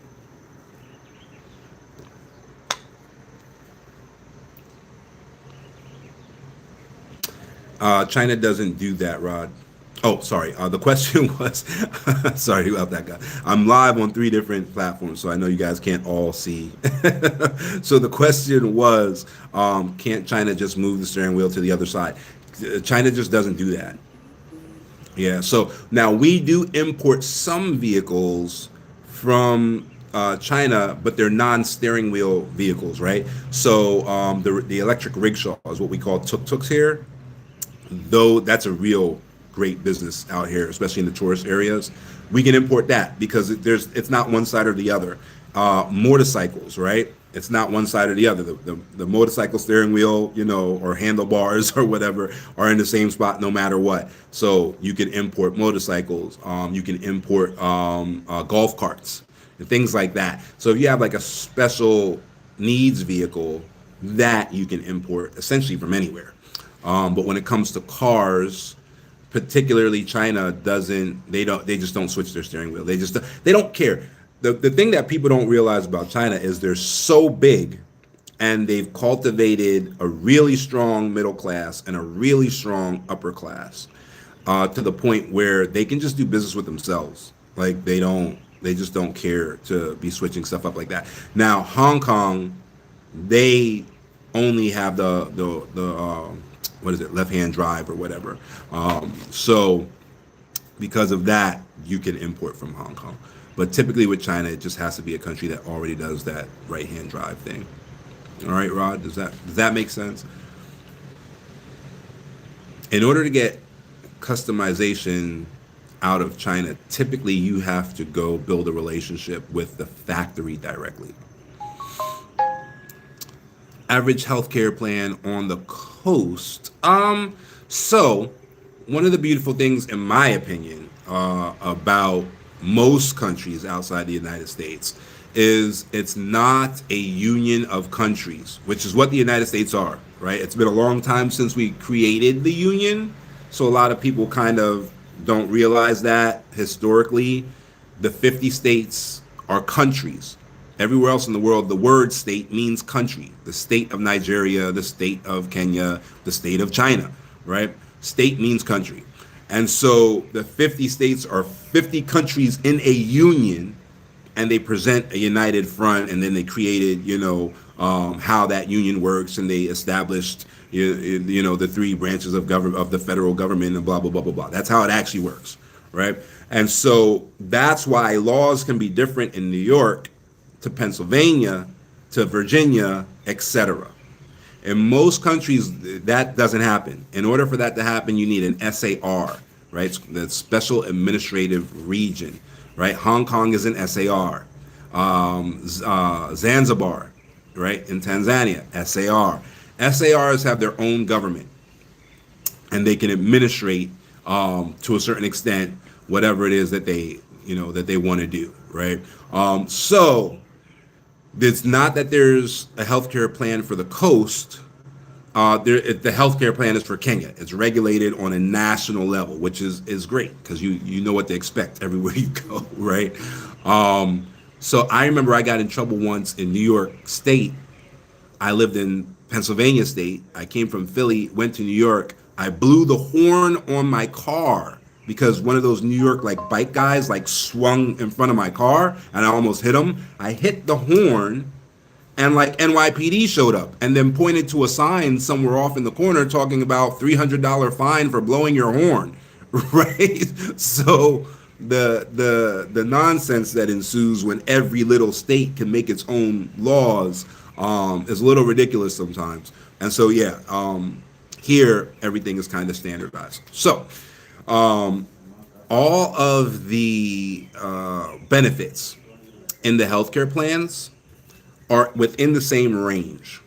China doesn't do that, Rod. Oh, sorry. The question was, sorry about that, guy. I'm live on 3 different platforms, so I know you guys can't all see. So the question was, can't China just move the steering wheel to the other side? China just doesn't do that. Yeah, so now we do import some vehicles from China, but they're non-steering wheel vehicles, right? So the electric rickshaw is what we call tuk-tuks here. Though that's a real great business out here, especially in the tourist areas. We can import that because it's not one side or the other. Motorcycles, right? It's not one side or the other. The motorcycle steering wheel, or handlebars or whatever are in the same spot no matter what. So you can import motorcycles. You can import golf carts and things like that. So if you have like a special needs vehicle, that you can import essentially from anywhere. But when it comes to cars, particularly China they just don't switch their steering wheel. They don't care. The thing that people don't realize about China is they're so big and they've cultivated a really strong middle class and a really strong upper class, to the point where they can just do business with themselves. Like they just don't care to be switching stuff up like that. Now, Hong Kong, they only have the what is it, left hand drive or whatever. So because of that, you can import from Hong Kong. But typically with China, it just has to be a country that already does that right hand drive thing. All right, Rod, does that make sense? In order to get customization out of China, typically you have to go build a relationship with the factory directly. Average healthcare plan on the coast. So one of the beautiful things, in my opinion, about most countries outside the United States is it's not a union of countries, which is what the United States are, right? It's been a long time since we created the union, so a lot of people kind of don't realize that historically the 50 states are countries. Everywhere else in the world, the word state means country. The state of Nigeria, the state of Kenya, the state of China, right? State means country. And so the 50 states are 50 countries in a union, and they present a united front, and then they created, how that union works, and they established, the three branches of government, of the federal government, and blah, blah, blah, blah, blah. That's how it actually works, right? And so that's why laws can be different in New York to Pennsylvania to Virginia, etc. In most countries, that doesn't happen. In order for that to happen, you need an SAR, right? The Special Administrative Region, right? Hong Kong is an SAR. Zanzibar, right, in Tanzania, SAR. SARs have their own government, and they can administrate, to a certain extent, whatever it is that they want to do, right? So it's not that there's a healthcare plan for the coast. The healthcare plan is for Kenya. It's regulated on a national level, which is great because you know what to expect everywhere you go, right? So I remember I got in trouble once in New York State. I lived in Pennsylvania State. I came from Philly, went to New York. I blew the horn on my car because one of those New York bike guys swung in front of my car, and I almost hit him. I hit the horn, and NYPD showed up and then pointed to a sign somewhere off in the corner talking about $300 fine for blowing your horn, right? So the nonsense that ensues when every little state can make its own laws is a little ridiculous sometimes. And so here everything is kind of standardized. So all of the benefits in the healthcare plans are within the same range.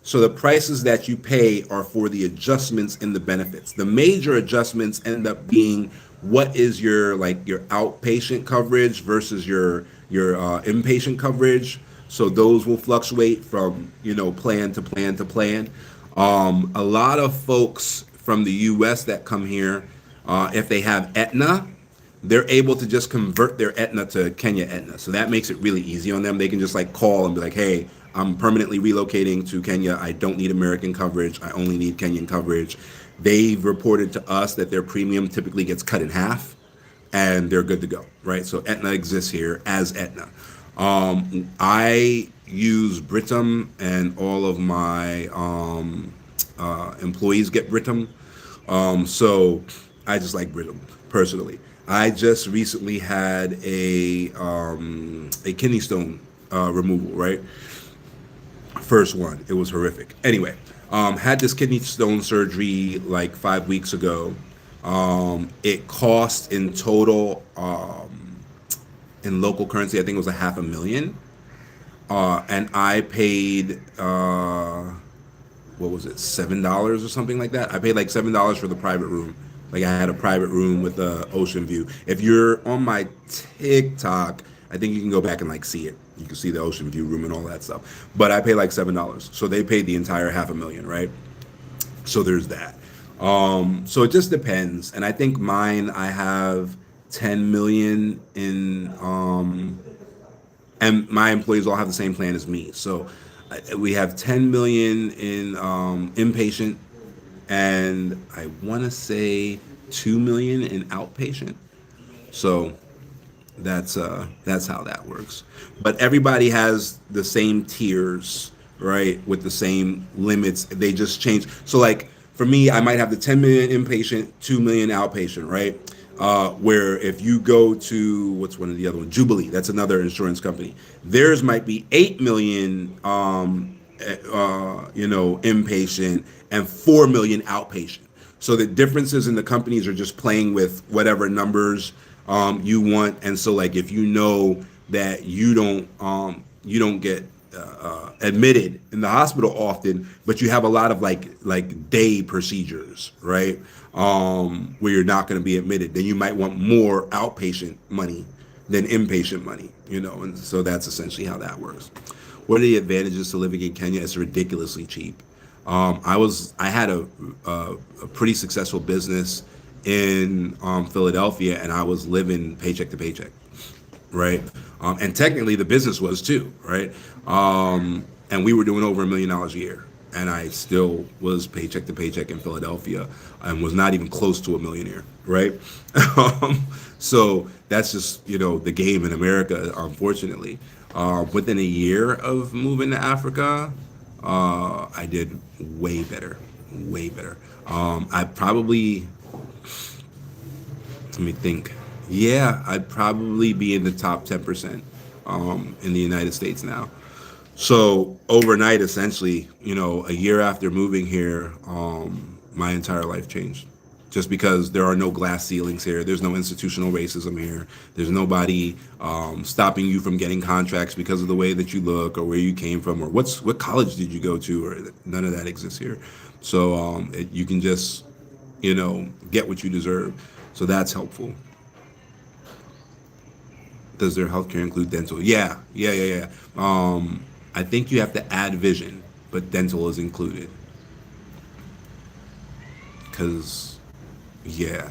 So the prices that you pay are for the adjustments in the benefits. The major adjustments end up being what is your outpatient coverage versus your inpatient coverage. So those will fluctuate from plan to plan to plan. A lot of folks from the U.S. that come here, if they have Aetna, they're able to just convert their Aetna to Kenya Aetna. So that makes it really easy on them. They can just call and be like, hey, I'm permanently relocating to Kenya. I don't need American coverage. I only need Kenyan coverage. They've reported to us that their premium typically gets cut in half, and they're good to go, right? So Aetna exists here as Aetna. I use Britam, and all of my employees get Britam. So I just like Britam personally. I just recently had a kidney stone removal, right? First one. It was horrific. Anyway, had this kidney stone surgery 5 weeks ago. It cost in total, in local currency, I think it was $500,000. And I paid, what was it, $7 or something like that? I paid $7 for the private room. I had a private room with a ocean view. If you're on my TikTok, I think you can go back and see it. You can see the ocean view room and all that stuff. But I paid $7. So they paid the entire $500,000, right? So there's that. So it just depends. And I think mine, I have 10 million in, and my employees all have the same plan as me. So We have 10 million in inpatient, and I want to say 2 million in outpatient. So that's how that works. But everybody has the same tiers, right? With the same limits. They just change. So like for me, I might have the 10 million inpatient, 2 million outpatient, right? Where if you go to what's one of the other ones, Jubilee, that's another insurance company. Theirs might be 8 million, inpatient and 4 million outpatient. So the differences in the companies are just playing with whatever numbers you want. And so like if you know that you don't get admitted in the hospital often, but you have a lot of like day procedures, right? Where you're not going to be admitted, then you might want more outpatient money than inpatient money, and so that's essentially how that works. What are the advantages to living in Kenya? It's ridiculously cheap. I had a pretty successful business in Philadelphia, and I was living paycheck to paycheck, right? And technically, the business was too, right? And we were doing over $1 million a year, and I still was paycheck to paycheck in Philadelphia, and was not even close to a millionaire, right? So that's just the game in America, unfortunately. Within a year of moving to Africa, I did way better, way better. I probably let me think. Yeah, I'd probably be in the top 10% in the United States now. So overnight, essentially, a year after moving here, my entire life changed. Just because there are no glass ceilings here, there's no institutional racism here, there's nobody stopping you from getting contracts because of the way that you look or where you came from or what college did you go to, or none of that exists here. So you can just get what you deserve. So that's helpful. Does their healthcare include dental? Yeah, yeah, yeah, yeah. I think you have to add vision, but dental is included. Because, yeah,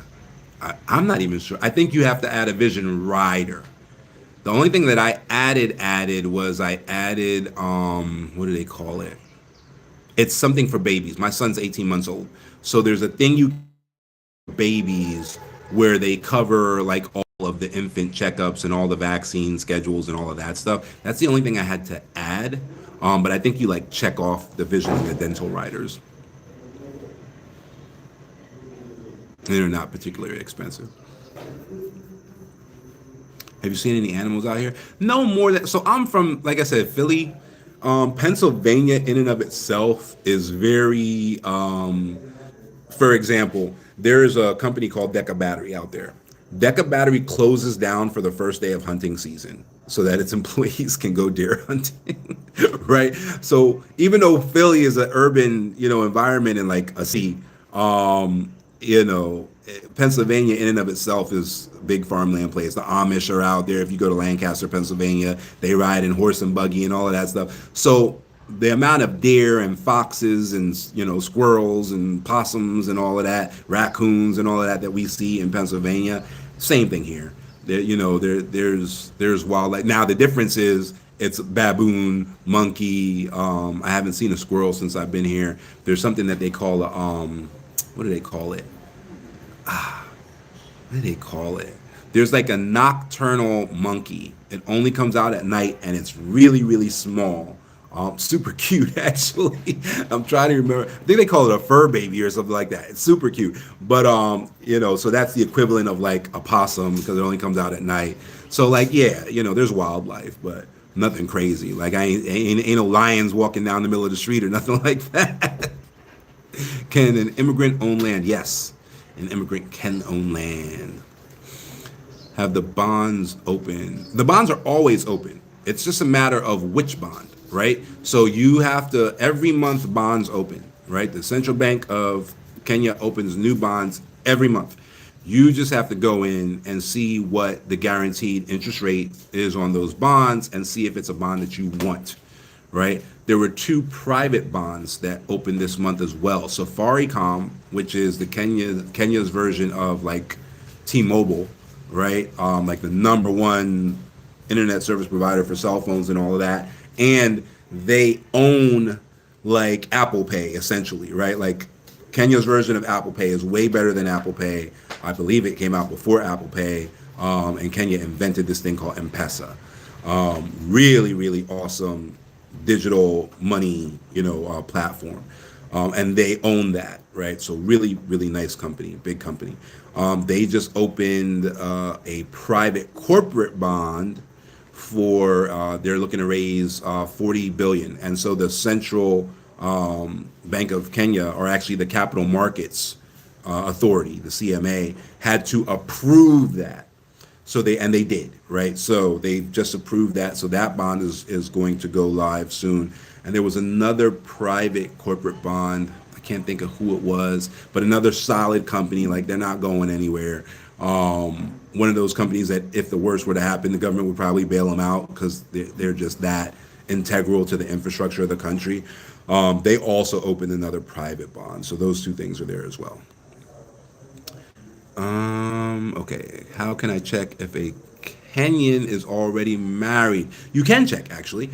I'm not even sure. I think you have to add a vision rider. The only thing that I added was I added what do they call it? It's something for babies. My son's 18 months old, so there's a thing you babies where they cover like all of the infant checkups and all the vaccine schedules and all of that stuff. That's the only thing I had to add. But I think you like check off the vision and the dental riders. And they're not particularly expensive. Have you seen any animals out here? No more than so. I'm from, like I said, Philly. Pennsylvania, in and of itself, is very for example, there's a company called Deca Battery out there. Deca Battery closes down for the first day of hunting season so that its employees can go deer hunting, right? So even though Philly is an urban, environment and like a city, Pennsylvania in and of itself is a big farmland place. The Amish are out there. If you go to Lancaster, Pennsylvania, they ride in horse and buggy and all of that stuff. So the amount of deer and foxes and squirrels and possums and all of that, raccoons and all of that we see in Pennsylvania, same thing here. There's wildlife. Now the difference is it's baboon, monkey. I haven't seen a squirrel since I've been here. There's something that they call a what do they call it? What do they call it? There's like a nocturnal monkey. It only comes out at night and it's really, really small. Super cute, actually. I'm trying to remember. I think they call it a fur baby or something like that. It's super cute. But, so that's the equivalent of like a possum because it only comes out at night. So, like, yeah, there's wildlife, but nothing crazy. Like, ain't no lions walking down the middle of the street or nothing like that. Can an immigrant own land? Yes, an immigrant can own land. Have the bonds open? The bonds are always open. It's just a matter of which bond, right? So you have to, every month bonds open, right? The Central Bank of Kenya opens new bonds every month. You just have to go in and see what the guaranteed interest rate is on those bonds and see if it's a bond that you want, right? There were two private bonds that opened this month as well. Safaricom, which is the Kenya's version of like T-Mobile, right? Like the number one internet service provider for cell phones and all of that. And they own like Apple Pay essentially, right? Like Kenya's version of Apple Pay is way better than Apple Pay. I believe it came out before Apple Pay, and Kenya invented this thing called M-Pesa. Really, really awesome digital money, platform, and they own that, right? So really, really nice company, big company. They just opened a private corporate bond for they're looking to raise 40 billion, and so the central Bank of Kenya, or actually the Capital Markets Authority, the CMA, had to approve that. So they did, right? So they just approved that. So that bond is going to go live soon. And there was another private corporate bond. I can't think of who it was, but another solid company. Like they're not going anywhere. One of those companies that if the worst were to happen, the government would probably bail them out because they're just that integral to the infrastructure of the country. They also opened another private bond. So those two things are there as well. Okay. How can I check if a Kenyan is already married? You can check actually.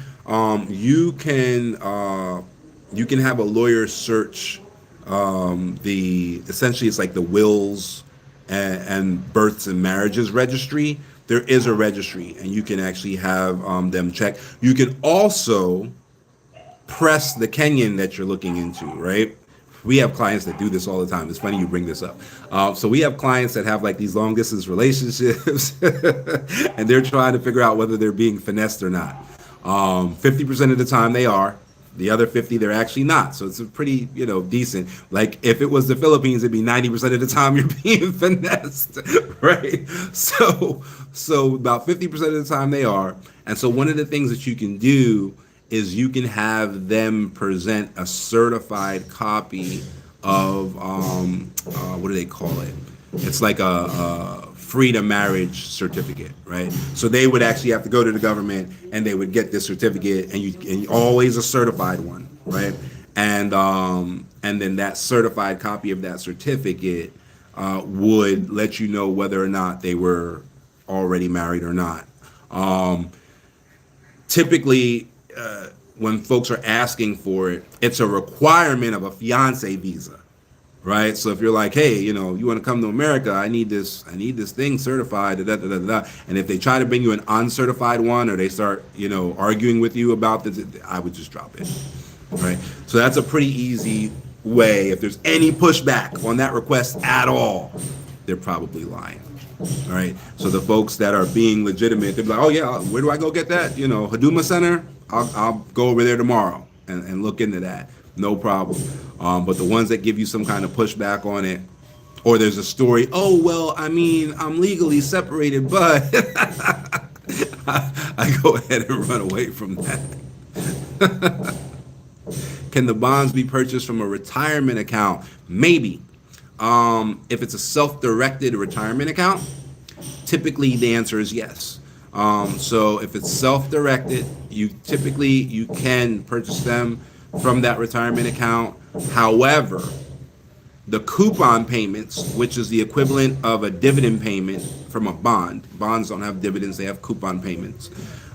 You can have a lawyer search the essentially it's like the wills and births and marriages registry. There is a registry, and you can actually have them check. You can also press the Kenyan that you're looking into, right? We have clients that do this all the time. It's funny you bring this up. So we have clients that have like these long distance relationships, and they're trying to figure out whether they're being finessed or not. 50% of the time they are. The other 50 they're actually not. So it's a pretty, decent. Like if it was the Philippines, it'd be 90% of the time you're being finessed, right? So about 50% of the time they are. And so one of the things that you can do is you can have them present a certified copy of what do they call it? It's like a freedom marriage certificate, right? So they would actually have to go to the government and they would get this certificate, and you always a certified one, right? And then that certified copy of that certificate would let you know whether or not they were already married or not. Typically, when folks are asking for it, it's a requirement of a fiance visa, right? So if you're like, hey, you want to come to America, I need this thing certified, da, da, da, da, da. And if they try to bring you an uncertified one, or they start, arguing with you about this, I would just drop it, right? So that's a pretty easy way. If there's any pushback on that request at all, they're probably lying. All right. So the folks that are being legitimate, they're like, oh yeah, where do I go get that? Haduma Center. I'll go over there tomorrow and look into that. No problem. But the ones that give you some kind of pushback on it, or there's a story, oh well, I mean, I'm legally separated, but I go ahead and run away from that. Can the bonds be purchased from a retirement account? Maybe. If it's a self-directed retirement account, typically the answer is yes. So if it's self-directed, you can purchase them from that retirement account. However, the coupon payments, which is the equivalent of a dividend payment from a bond. Bonds don't have dividends, they have coupon payments.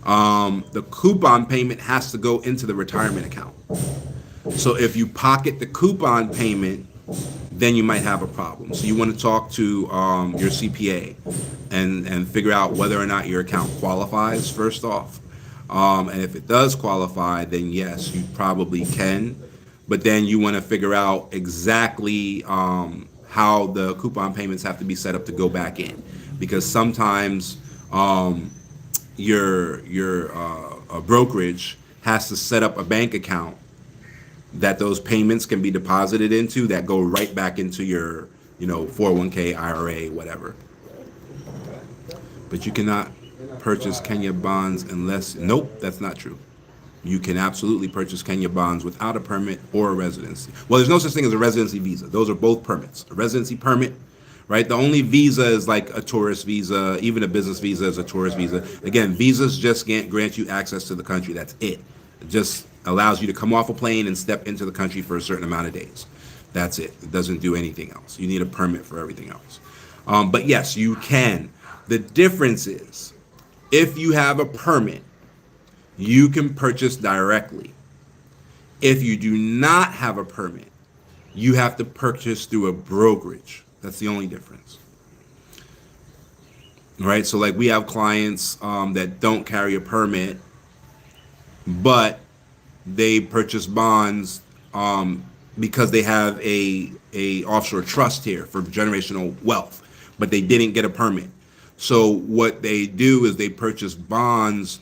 The coupon payment has to go into the retirement account. So if you pocket the coupon payment, then you might have a problem. So you want to talk to your CPA and figure out whether or not your account qualifies first off. And if it does qualify, then yes, you probably can. But then you want to figure out exactly how the coupon payments have to be set up to go back in, because sometimes your brokerage has to set up a bank account that those payments can be deposited into that go right back into your 401k, IRA, whatever. But you cannot purchase Kenya bonds unless, nope, that's not true. You can absolutely purchase Kenya bonds without a permit or a residency. Well, there's no such thing as a residency visa. Those are both permits. A residency permit, right? The only visa is like a tourist visa. Even a business visa is a tourist visa. Again, visas just can't grant you access to the country. That's it. It just allows you to come off a plane and step into the country for a certain amount of days. That's it. It doesn't do anything else. You need a permit for everything else. But yes, you can. The difference is, if you have a permit, you can purchase directly. If you do not have a permit, you have to purchase through a brokerage. That's the only difference. Right? So like we have clients that don't carry a permit, but they purchase bonds because they have a offshore trust here for generational wealth, but they didn't get a permit. So what they do is they purchase bonds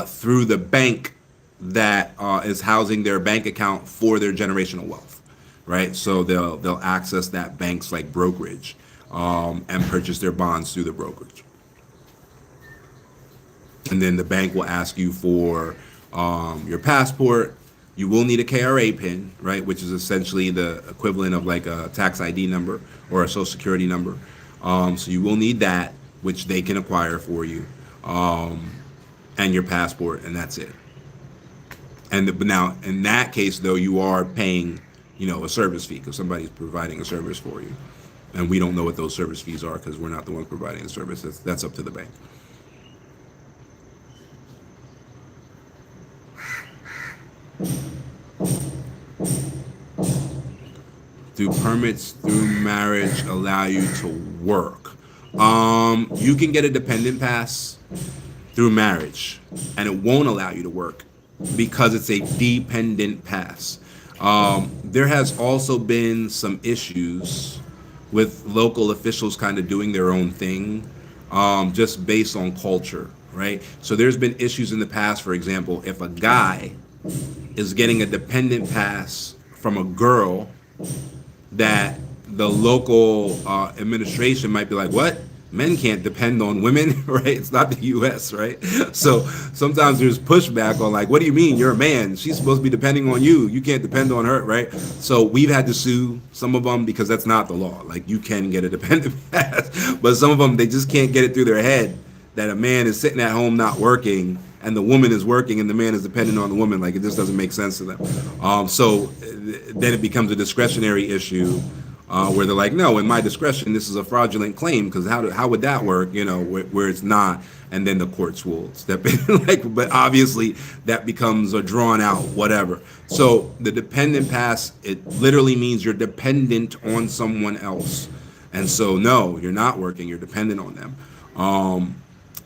through the bank that is housing their bank account for their generational wealth, right? So they'll access that bank's like brokerage and purchase their bonds through the brokerage. And then the bank will ask you for your passport. You will need a KRA PIN, right, which is essentially the equivalent of like a tax ID number or a social security number. So you will need that, which they can acquire for you, and your passport, and that's it. And but now, in that case, though, you are paying, a service fee because somebody's providing a service for you, and we don't know what those service fees are because we're not the ones providing the service. That's up to the bank. Do permits through marriage allow you to work? You can get a dependent pass through marriage, and it won't allow you to work because it's a dependent pass. There has also been some issues with local officials kind of doing their own thing, just based on culture, right? So there's been issues in the past, for example, if a guy is getting a dependent pass from a girl, that the local administration might be like, what? Men can't depend on women, right? It's not the U.S., right? So sometimes there's pushback on like, what do you mean? You're a man. She's supposed to be depending on you. You can't depend on her, right? So we've had to sue some of them because that's not the law. Like you can get a dependent pass, but some of them, they just can't get it through their head that a man is sitting at home not working and the woman is working and the man is dependent on the woman. Like it just doesn't make sense to them. So then it becomes a discretionary issue where they're like, no, in my discretion, this is a fraudulent claim because how would that work? Where it's not, and then the courts will step in. But obviously that becomes a drawn out whatever. So the dependent pass, it literally means you're dependent on someone else, and so no, you're not working. You're dependent on them.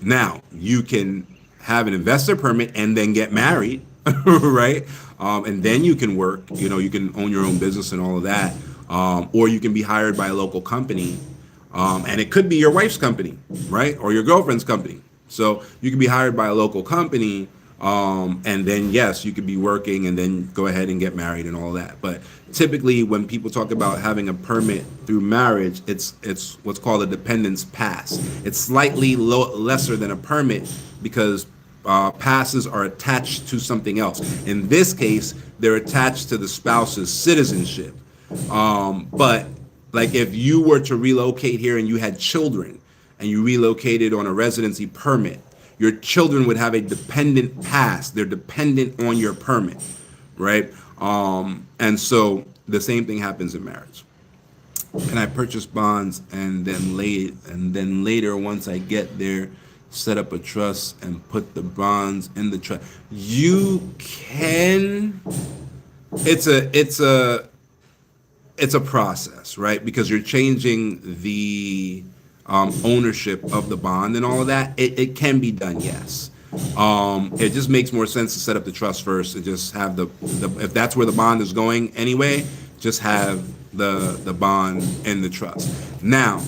Now you can have an investor permit and then get married, right? And then you can work. You can own your own business and all of that. Or you can be hired by a local company, and it could be your wife's company, right? Or your girlfriend's company. So you can be hired by a local company, and then yes, you could be working and then go ahead and get married and all that. But typically when people talk about having a permit through marriage, it's what's called a dependence pass. It's slightly lesser than a permit because passes are attached to something else. In this case, they're attached to the spouse's citizenship. But like if you were to relocate here and you had children and you relocated on a residency permit, your children would have a dependent pass. They're dependent on your permit, right? And so the same thing happens in marriage. Can I purchase bonds and then later once I get there, set up a trust and put the bonds in the trust? You can. It's a process, right? Because you're changing the ownership of the bond and all of that. It can be done, yes. It just makes more sense to set up the trust first and just have the if that's where the bond is going anyway, just have the bond in the trust. Now,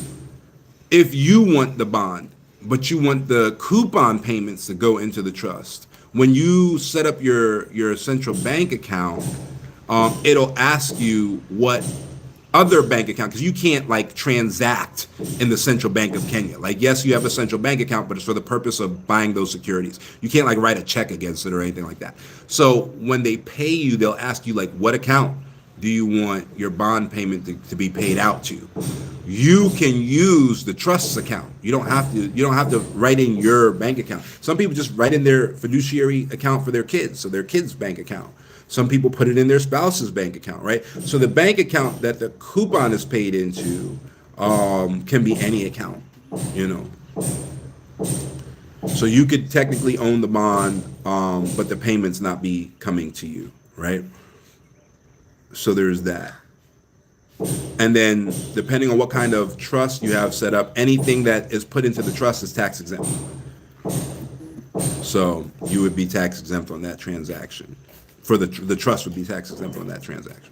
if you want the bond, but you want the coupon payments to go into the trust, when you set up your central bank account, it'll ask you what other bank account, because you can't like transact in the Central Bank of Kenya. Like, yes, you have a central bank account, but it's for the purpose of buying those securities. You can't like write a check against it or anything like that. So when they pay you, they'll ask you like, what account do you want your bond payment to be paid out to? You can use the trust's account. You don't have to write in your bank account. Some people just write in their fiduciary account for their kids, so their kids' bank account. Some people put it in their spouse's bank account, right? So the bank account that the coupon is paid into can be any account, So you could technically own the bond, but the payments not be coming to you, right? So there's that. And then depending on what kind of trust you have set up, anything that is put into the trust is tax exempt. So you would be tax exempt on that transaction. For the trust would be tax exempt on that transaction.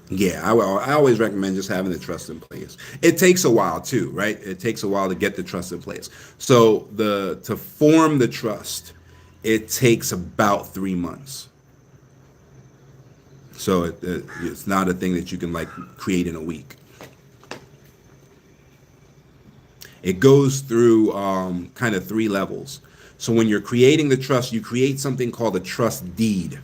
Yeah, I always recommend just having the trust in place. It takes a while too, right? It takes a while to get the trust in place. So to form the trust, it takes about 3 months. So it's not a thing that you can like create in a week. It goes through kind of 3 levels. So when you're creating the trust, you create something called a trust deed.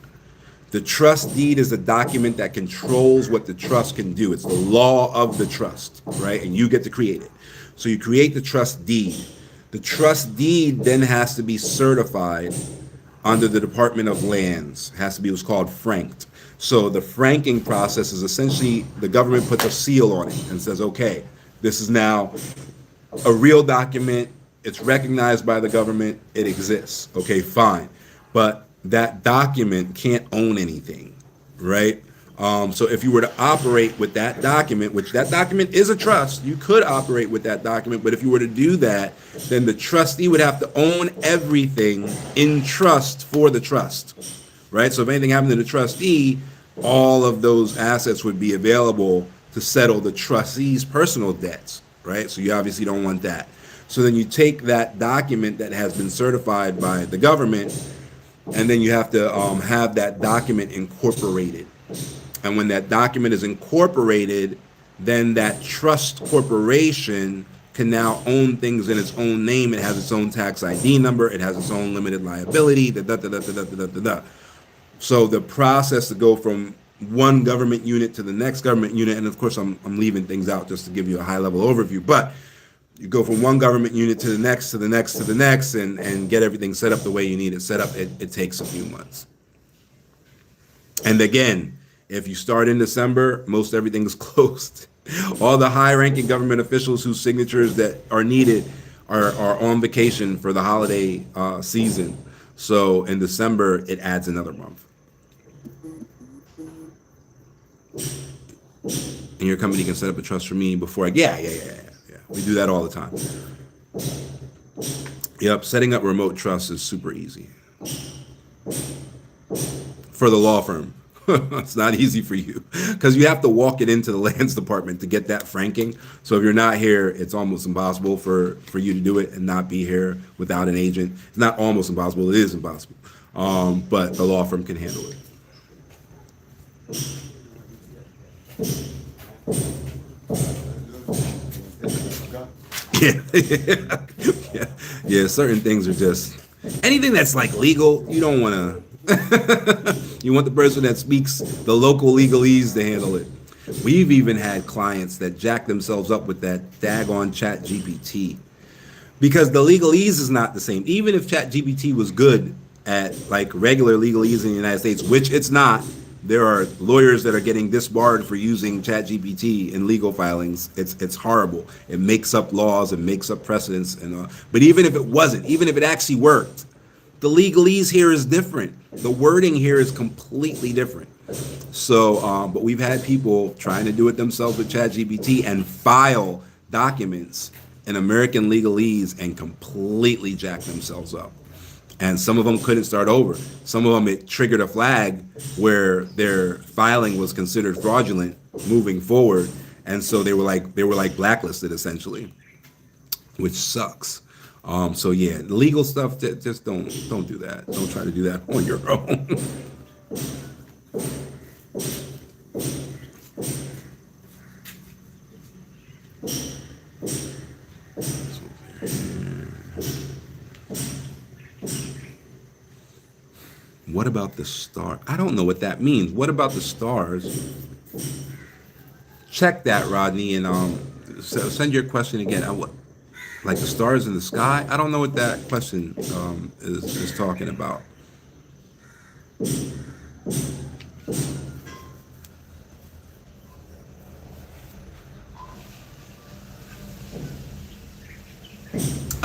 The trust deed is a document that controls what the trust can do. It's the law of the trust, right? And you get to create it. So you create the trust deed. The trust deed then has to be certified under the Department of Lands. It has to be what's called franked. So the franking process is essentially the government puts a seal on it and says, okay, this is now a real document. It's recognized by the government. It exists. Okay, fine. But that document can't own anything, right? So if you were to operate with that document, which that document is a trust, you could operate with that document. But if you were to do that, then the trustee would have to own everything in trust for the trust, right? So if anything happened to the trustee, all of those assets would be available to settle the trustee's personal debts, right? So you obviously don't want that. So then you take that document that has been certified by the government, and then you have to have that document incorporated. And when that document is incorporated, then that trust corporation can now own things in its own name. It has its own tax ID number. It has its own limited liability. So the process to go from one government unit to the next government unit, and of course I'm leaving things out just to give you a high level overview, but you go from one government unit to the next, to the next, to the next, and get everything set up the way you need it set up. It takes a few months. And again, if you start in December, most everything is closed. All the high-ranking government officials whose signatures that are needed are on vacation for the holiday season. So in December, it adds another month. And your company can set up a trust for me before yeah. We do that all the time. Yep, setting up remote trusts is super easy. For the law firm. It's not easy for you because you have to walk it into the lands department to get that franking. So if you're not here, it's almost impossible for you to do it and not be here without an agent. It's not almost impossible, it is impossible. But the law firm can handle it. Yeah, certain things are just anything that's like legal, you don't want to you want the person that speaks the local legalese to handle it. We've even had clients that jack themselves up with that daggone Chat GPT because the legalese is not the same. Even if Chat GPT was good at like regular legalese in the United States, which it's not, there are lawyers that are getting disbarred for using Chat GPT in legal filings. It's horrible. It makes up laws and makes up precedents. But even if it wasn't, even if it actually worked, the legalese here is different. The wording here is completely different. So, but we've had people trying to do it themselves with ChatGPT and file documents in American legalese and completely jack themselves up. And some of them couldn't start over. Some of them, it triggered a flag where their filing was considered fraudulent moving forward. And so they were like blacklisted essentially, which sucks. So yeah, legal stuff, just don't do that. Don't try to do that on your own. What about the star? I don't know what that means. What about the stars? Check that, Rodney, and send your question again. What? Like the stars in the sky? I don't know what that question is talking about.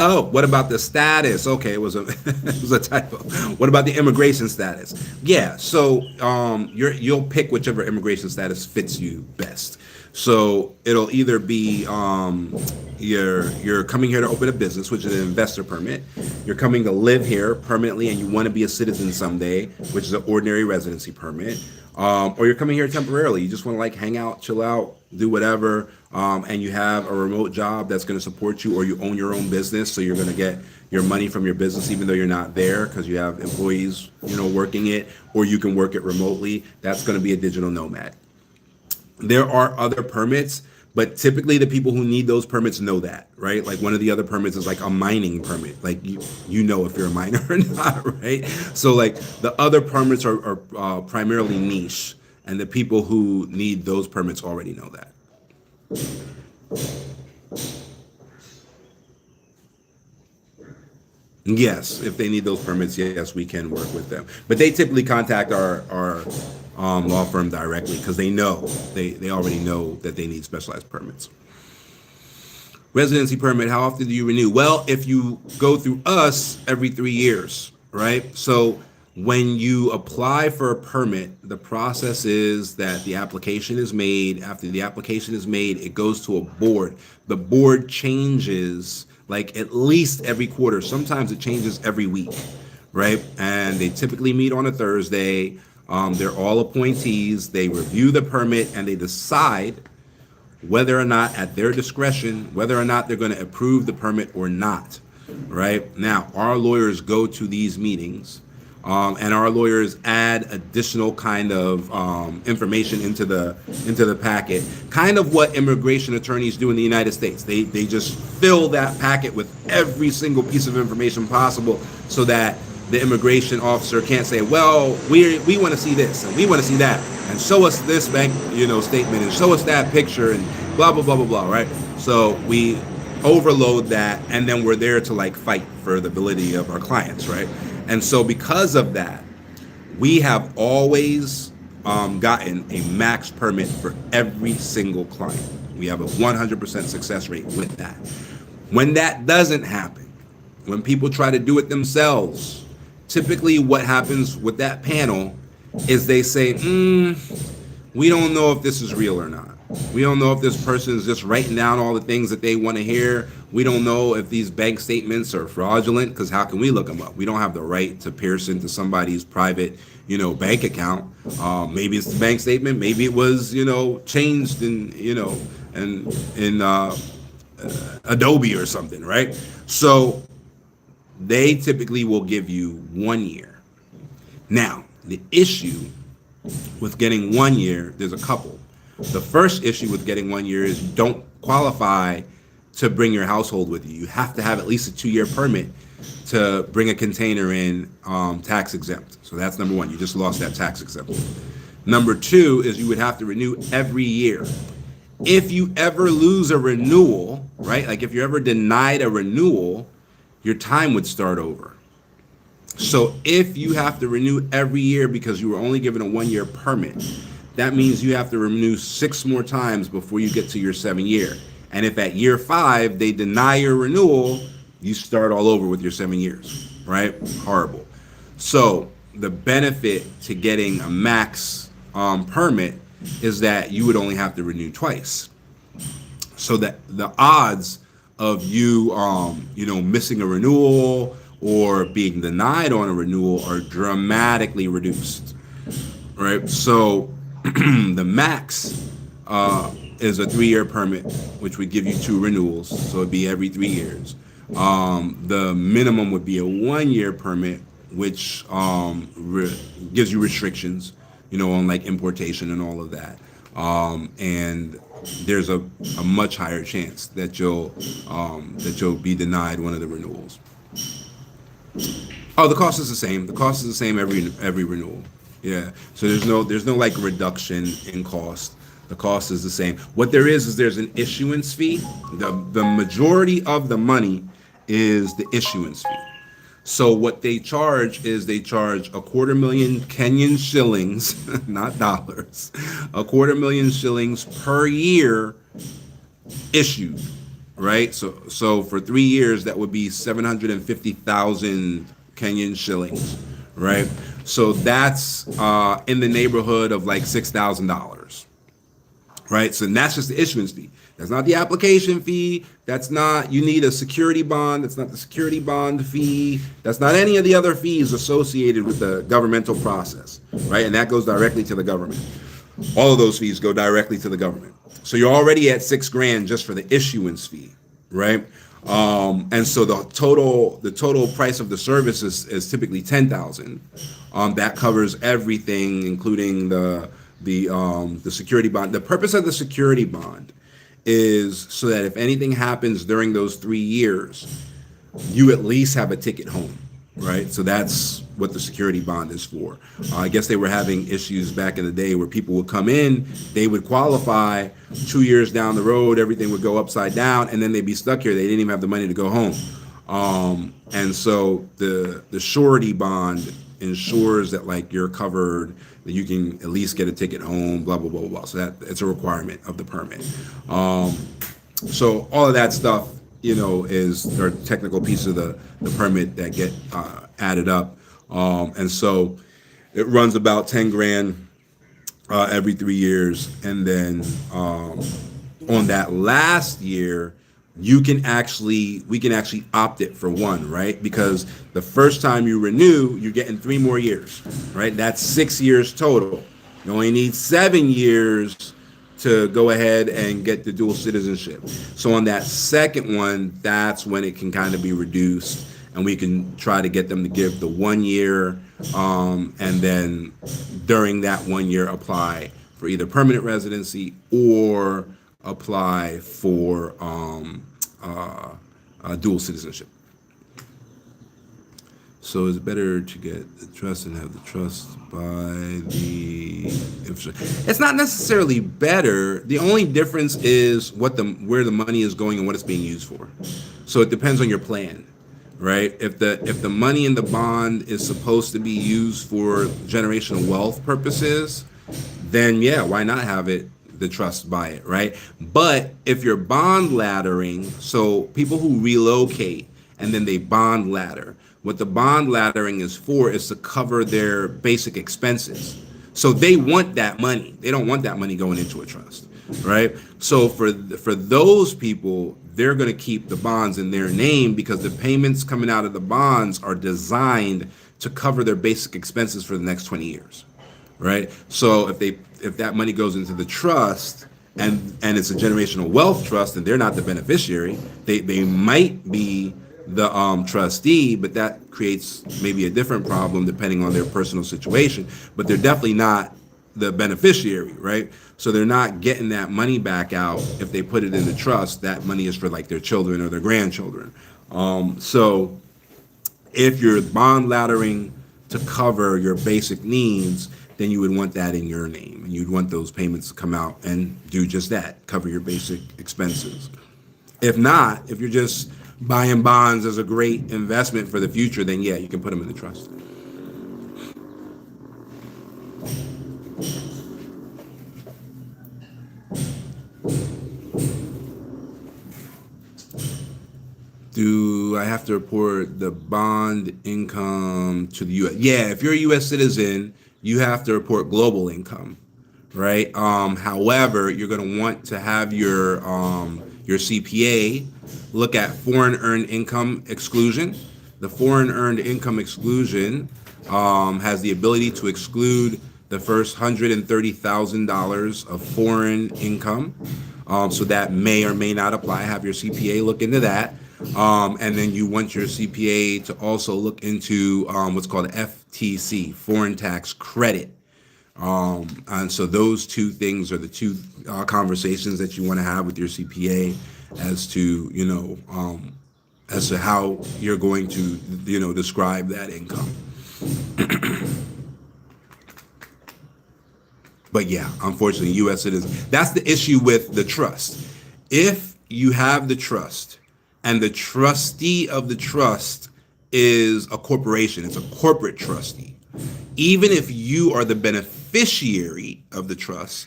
Oh, what about the status? Okay, it was a it was a typo. What about the immigration status? Yeah, so you'll pick whichever immigration status fits you best. So it'll either be you're coming here to open a business, which is an investor permit. You're coming to live here permanently, and you want to be a citizen someday, which is an ordinary residency permit. Or you're coming here temporarily. You just want to like hang out, chill out, do whatever, and you have a remote job that's going to support you, or you own your own business, so you're going to get your money from your business even though you're not there because you have employees, working it, or you can work it remotely. That's going to be a digital nomad. There are other permits, but typically the people who need those permits know that, right? Like one of the other permits is like a mining permit. Like you know if you're a miner or not, right? So like the other permits are primarily niche, and the people who need those permits already know that. Yes, if they need those permits, yes, we can work with them. But they typically contact our law firm directly because they already know that they need specialized permits. Residency permit, how often do you renew? Well, if you go through us every 3 years, right? So when you apply for a permit, the process is that the application is made. After the application is made, it goes to a board. The board changes like at least every quarter. Sometimes it changes every week, right? And they typically meet on a Thursday. They're all appointees. They review the permit and they decide whether or not, at their discretion, whether or not they're going to approve the permit or not, right? Now, our lawyers go to these meetings, and our lawyers add additional kind of information into the packet, kind of what immigration attorneys do in the United States. They just fill that packet with every single piece of information possible so that the immigration officer can't say, well, we want to see this and we want to see that and show us this bank statement and show us that picture and blah blah blah blah blah, right? So we overload that, and then we're there to like fight for the validity of our clients, right? And so because of that, we have always gotten a max permit for every single client. We have a 100% success rate with that. When that doesn't happen, when people try to do it themselves, typically what happens with that panel is they say, we don't know if this is real or not. We don't know if this person is just writing down all the things that they want to hear. We don't know if these bank statements are fraudulent, because how can we look them up? We don't have the right to pierce into somebody's private, bank account. Maybe it's the bank statement. Maybe it was, changed in Adobe or something, right? So they typically will give you 1 year. Now, the issue with getting 1 year, there's a couple. The first issue with getting 1 year is you don't qualify to bring your household with you. You have to have at least a 2-year permit to bring a container in tax exempt. So that's number one. You just lost that tax exemption. Number two is you would have to renew every year. If you ever lose a renewal, right? Like if you're ever denied a renewal, your time would start over. So if you have to renew every year because you were only given a 1 year permit, that means you have to renew 6 more times before you get to your 7 year. And if at year 5 they deny your renewal, you start all over with your 7 years, right? Horrible. So the benefit to getting a max permit is that you would only have to renew twice. So that the odds of you, missing a renewal or being denied on a renewal are dramatically reduced, right? So the max is a 3 year permit, which would give you 2 renewals. So it'd be every 3 years. The minimum would be a 1 year permit, which gives you restrictions, on like importation and all of that. And there's a much higher chance that you'll be denied one of the renewals. Oh, the cost is the same. The cost is the same every renewal. Yeah. So there's no like reduction in cost. The cost is the same. What there is there's an issuance fee. The majority of the money is the issuance fee. So what they charge is they charge 250,000 Kenyan shillings, not dollars, 250,000 shillings per year issued. right? So for 3 years, that would be 750,000 Kenyan shillings, right? So that's in the neighborhood of like $6,000, right? So that's just the issuance fee. That's not the application fee. That's not, you need a security bond. That's not the security bond fee. That's not any of the other fees associated with the governmental process, right? And that goes directly to the government. All of those fees go directly to the government. So you're already at 6 grand just for the issuance fee, right? And so the total price of the service is typically 10,000. That covers everything, including the security bond. The purpose of the security bond is so that if anything happens during those 3 years, you at least have a ticket home, right? So that's what the security bond is for. I guess they were having issues back in the day where people would come in, they would qualify, 2 years down the road, everything would go upside down, and then they'd be stuck here. They didn't even have the money to go home. And so the surety bond ensures that like you're covered, that you can at least get a ticket home, blah blah blah blah. So that it's a requirement of the permit. So all of that stuff, is are technical pieces of the permit that get added up, and so it runs about 10 grand every 3 years, and then on that last year, we can actually opt it for one, right? Because the first time you renew, you're getting 3 more years, right? That's 6 years total. You only need 7 years to go ahead and get the dual citizenship. So on that second one, that's when it can kind of be reduced, and we can try to get them to give the 1 year, and then during that 1 year apply for either permanent residency or apply for dual citizenship. So it's better to get the trust and have the trust by the infrastructure. It's not necessarily better. The only difference is where the money is going and what it's being used for. So it depends on your plan, right? If the money in the bond is supposed to be used for generational wealth purposes, then yeah, why not have the trust buy it, right? But if you're bond laddering, so people who relocate and then they bond ladder, what the bond laddering is for is to cover their basic expenses. So they want that money. They don't want that money going into a trust, right? So for those people, they're going to keep the bonds in their name because the payments coming out of the bonds are designed to cover their basic expenses for the next 20 years, right? So if that money goes into the trust and it's a generational wealth trust and they're not the beneficiary, they might be the trustee, but that creates maybe a different problem depending on their personal situation, but they're definitely not the beneficiary, right? So they're not getting that money back out if they put it in the trust. That money is for like their children or their grandchildren. So if you're bond laddering to cover your basic needs, then you would want that in your name, and you'd want those payments to come out and do just that, cover your basic expenses. If not, if you're just buying bonds as a great investment for the future, then yeah, you can put them in the trust. Do I have to report the bond income to the U.S.? Yeah, if you're a U.S. citizen, you have to report global income, right? However, you're going to want to have your CPA look at foreign earned income exclusion. The foreign earned income exclusion has the ability to exclude the first $130,000 of foreign income. So that may or may not apply. Have your CPA look into that. And then you want your CPA to also look into what's called FTC, foreign tax credit. And so those two things are the two conversations that you want to have with your CPA as to, as to how you're going to, describe that income. But yeah, unfortunately, U.S. citizens, that's the issue with the trust. If you have the trust and the trustee of the trust is a corporation, it's a corporate trustee, even if you are the beneficiary of the trust,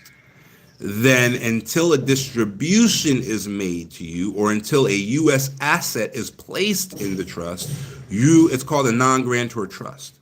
then until a distribution is made to you or until a U.S. asset is placed in the trust, it's called a non-grantor trust.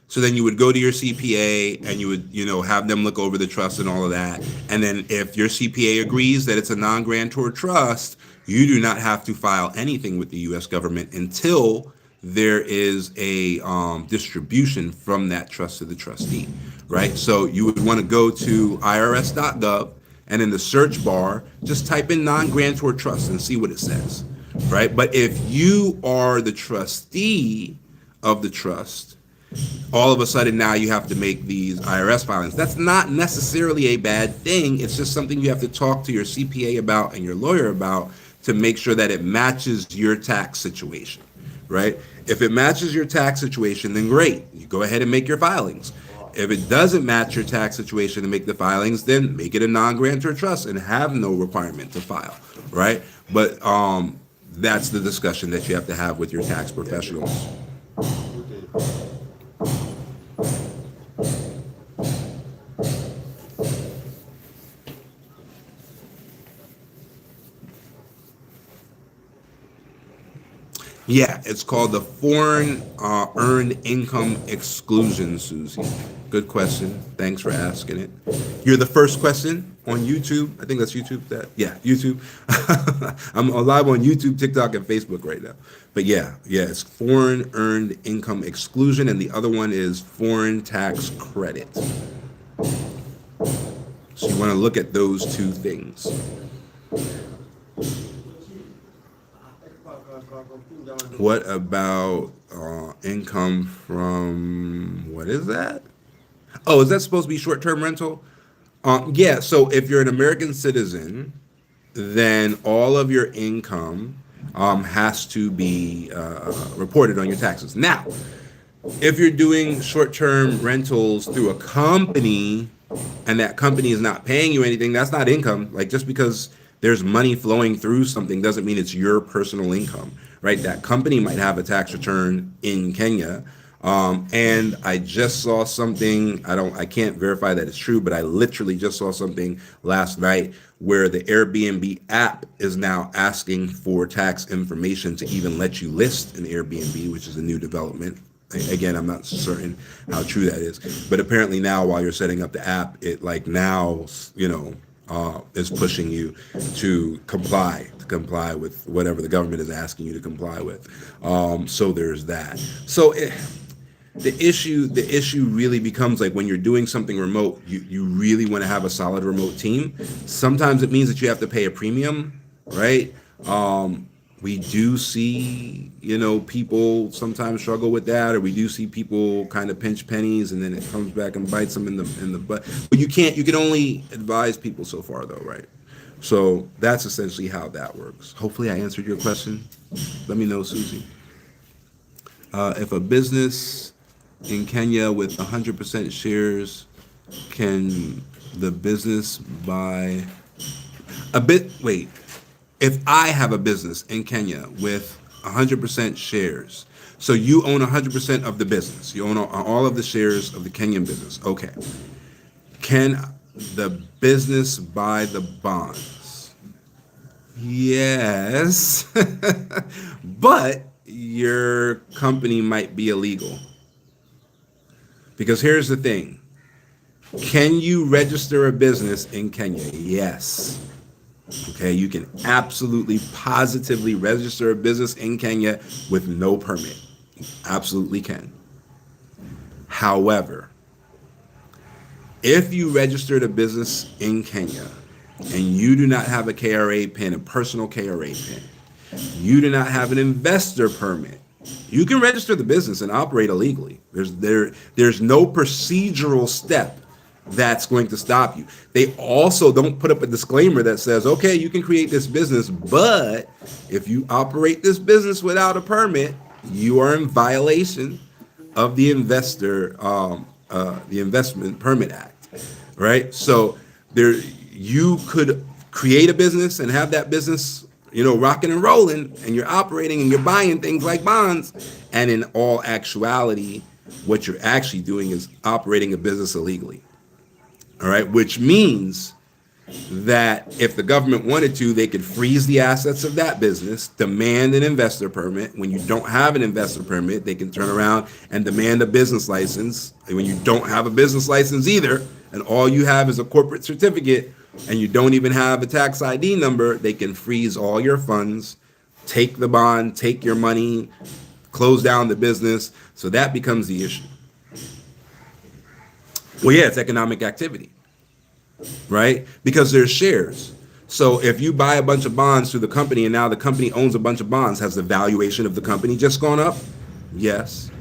So then you would go to your CPA and you would, have them look over the trust and all of that. And then if your CPA agrees that it's a non-grantor trust, you do not have to file anything with the U.S. government until there is a distribution from that trust to the trustee, right? So you would want to go to irs.gov and in the search bar, just type in non-grantor trust and see what it says, right? But if you are the trustee of the trust, all of a sudden now you have to make these IRS filings. That's not necessarily a bad thing. It's just something you have to talk to your CPA about and your lawyer about to make sure that it matches your tax situation, right? If it matches your tax situation, then great. You go ahead and make your filings. If it doesn't match your tax situation to make the filings, then make it a non-grantor trust and have no requirement to file, right? But that's the discussion that you have to have with your tax professionals. Yeah, it's called the foreign earned income exclusion, Susie. Good question. Thanks for asking it. You're the first question on YouTube. I think that's YouTube. YouTube. I'm live on YouTube, TikTok, and Facebook right now. But yeah, it's foreign earned income exclusion, and the other one is foreign tax credit. So you want to look at those two things. What about income from, what is that? Oh, is that supposed to be short-term rental? Yeah, so if you're an American citizen, then all of your income has to be reported on your taxes. Now, if you're doing short-term rentals through a company and that company is not paying you anything, that's not income. Like, just because there's money flowing through something doesn't mean it's your personal income, right? That company might have a tax return in Kenya. And I just saw something, I can't verify that it's true, but I literally just saw something last night where the Airbnb app is now asking for tax information to even let you list an Airbnb, which is a new development. Again, I'm not certain how true that is, but apparently now while you're setting up the app, it is pushing you to comply with whatever the government is asking you to comply with. So there's that. So the issue really becomes like when you're doing something remote, you really want to have a solid remote team. Sometimes it means that you have to pay a premium, right? We do see, people sometimes struggle with that, or we do see people kind of pinch pennies and then it comes back and bites them in the butt. But you can only advise people so far though, right? So that's essentially how that works. Hopefully I answered your question. Let me know, Susie. If a business in Kenya with 100% shares, can the business buy if I have a business in Kenya with 100% shares, so you own 100% of the business, you own all of the shares of the Kenyan business, okay. Can the business buy the bonds? Yes, but your company might be illegal. Because here's the thing. Can you register a business in Kenya? Yes. Okay, you can absolutely, positively register a business in Kenya with no permit. You absolutely can. However, if you registered a business in Kenya and you do not have a KRA pin, a personal KRA pin, you do not have an investor permit, you can register the business and operate illegally. There's no procedural step that's going to stop you. They also don't put up a disclaimer that says, okay, you can create this business, but if you operate this business without a permit, you are in violation of the Investment Permit Act, right? So you could create a business and have that business, rocking and rolling, and you're operating and you're buying things like bonds, and in all actuality, what you're actually doing is operating a business illegally. All right, which means that if the government wanted to, they could freeze the assets of that business, demand an investor permit. When you don't have an investor permit, they can turn around and demand a business license. And when you don't have a business license either, and all you have is a corporate certificate, and you don't even have a tax ID number, they can freeze all your funds, take the bond, take your money, close down the business. So that becomes the issue. Well, yeah, it's economic activity, right? Because there's shares. So if you buy a bunch of bonds through the company and now the company owns a bunch of bonds, has the valuation of the company just gone up? Yes.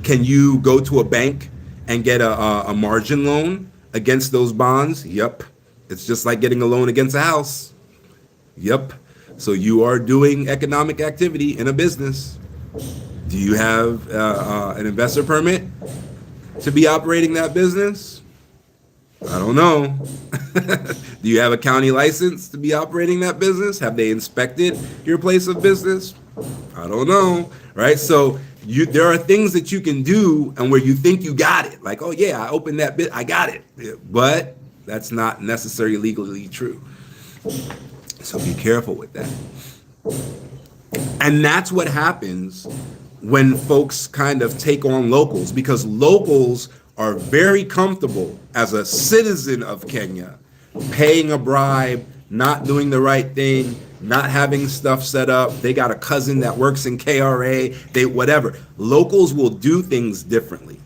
Can you go to a bank and get a margin loan against those bonds? Yep. It's just like getting a loan against a house. Yep. So you are doing economic activity in a business. Do you have an investor permit to be operating that business? I don't know. Do you have a county license to be operating that business? Have they inspected your place of business? I don't know, right? So there are things that you can do and where you think you got it. Like, oh yeah, I opened that bit, I got it. But that's not necessarily legally true. So be careful with that. And that's what happens when folks kind of take on locals, because locals are very comfortable as a citizen of Kenya, paying a bribe, not doing the right thing, not having stuff set up. They got a cousin that works in KRA, whatever. Locals will do things differently.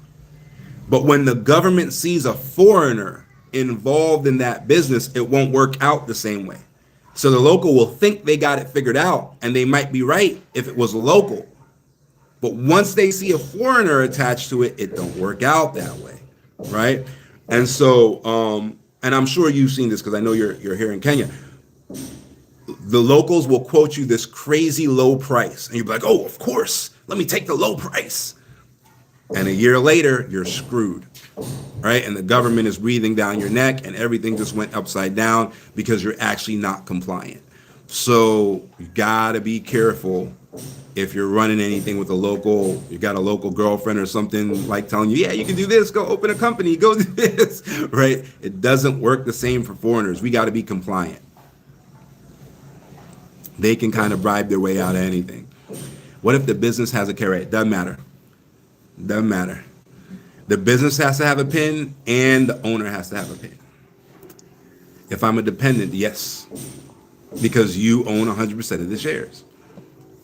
But when the government sees a foreigner involved in that business, it won't work out the same way. So the local will think they got it figured out, and they might be right if it was local. But once they see a foreigner attached to it, it don't work out that way, right? And so, and I'm sure you've seen this because I know you're here in Kenya. The locals will quote you this crazy low price, and you'll be like, oh, of course, let me take the low price. And a year later, you're screwed, right? And the government is breathing down your neck, and everything just went upside down because you're actually not compliant. So you gotta be careful. If you're running anything with a local, you got a local girlfriend or something like telling you, yeah, you can do this, go open a company, go do this, right? It doesn't work the same for foreigners. We got to be compliant. They can kind of bribe their way out of anything. What if the business has a carrot? Doesn't matter. Doesn't matter. The business has to have a PIN and the owner has to have a PIN. If I'm a dependent, yes, because you own 100% of the shares.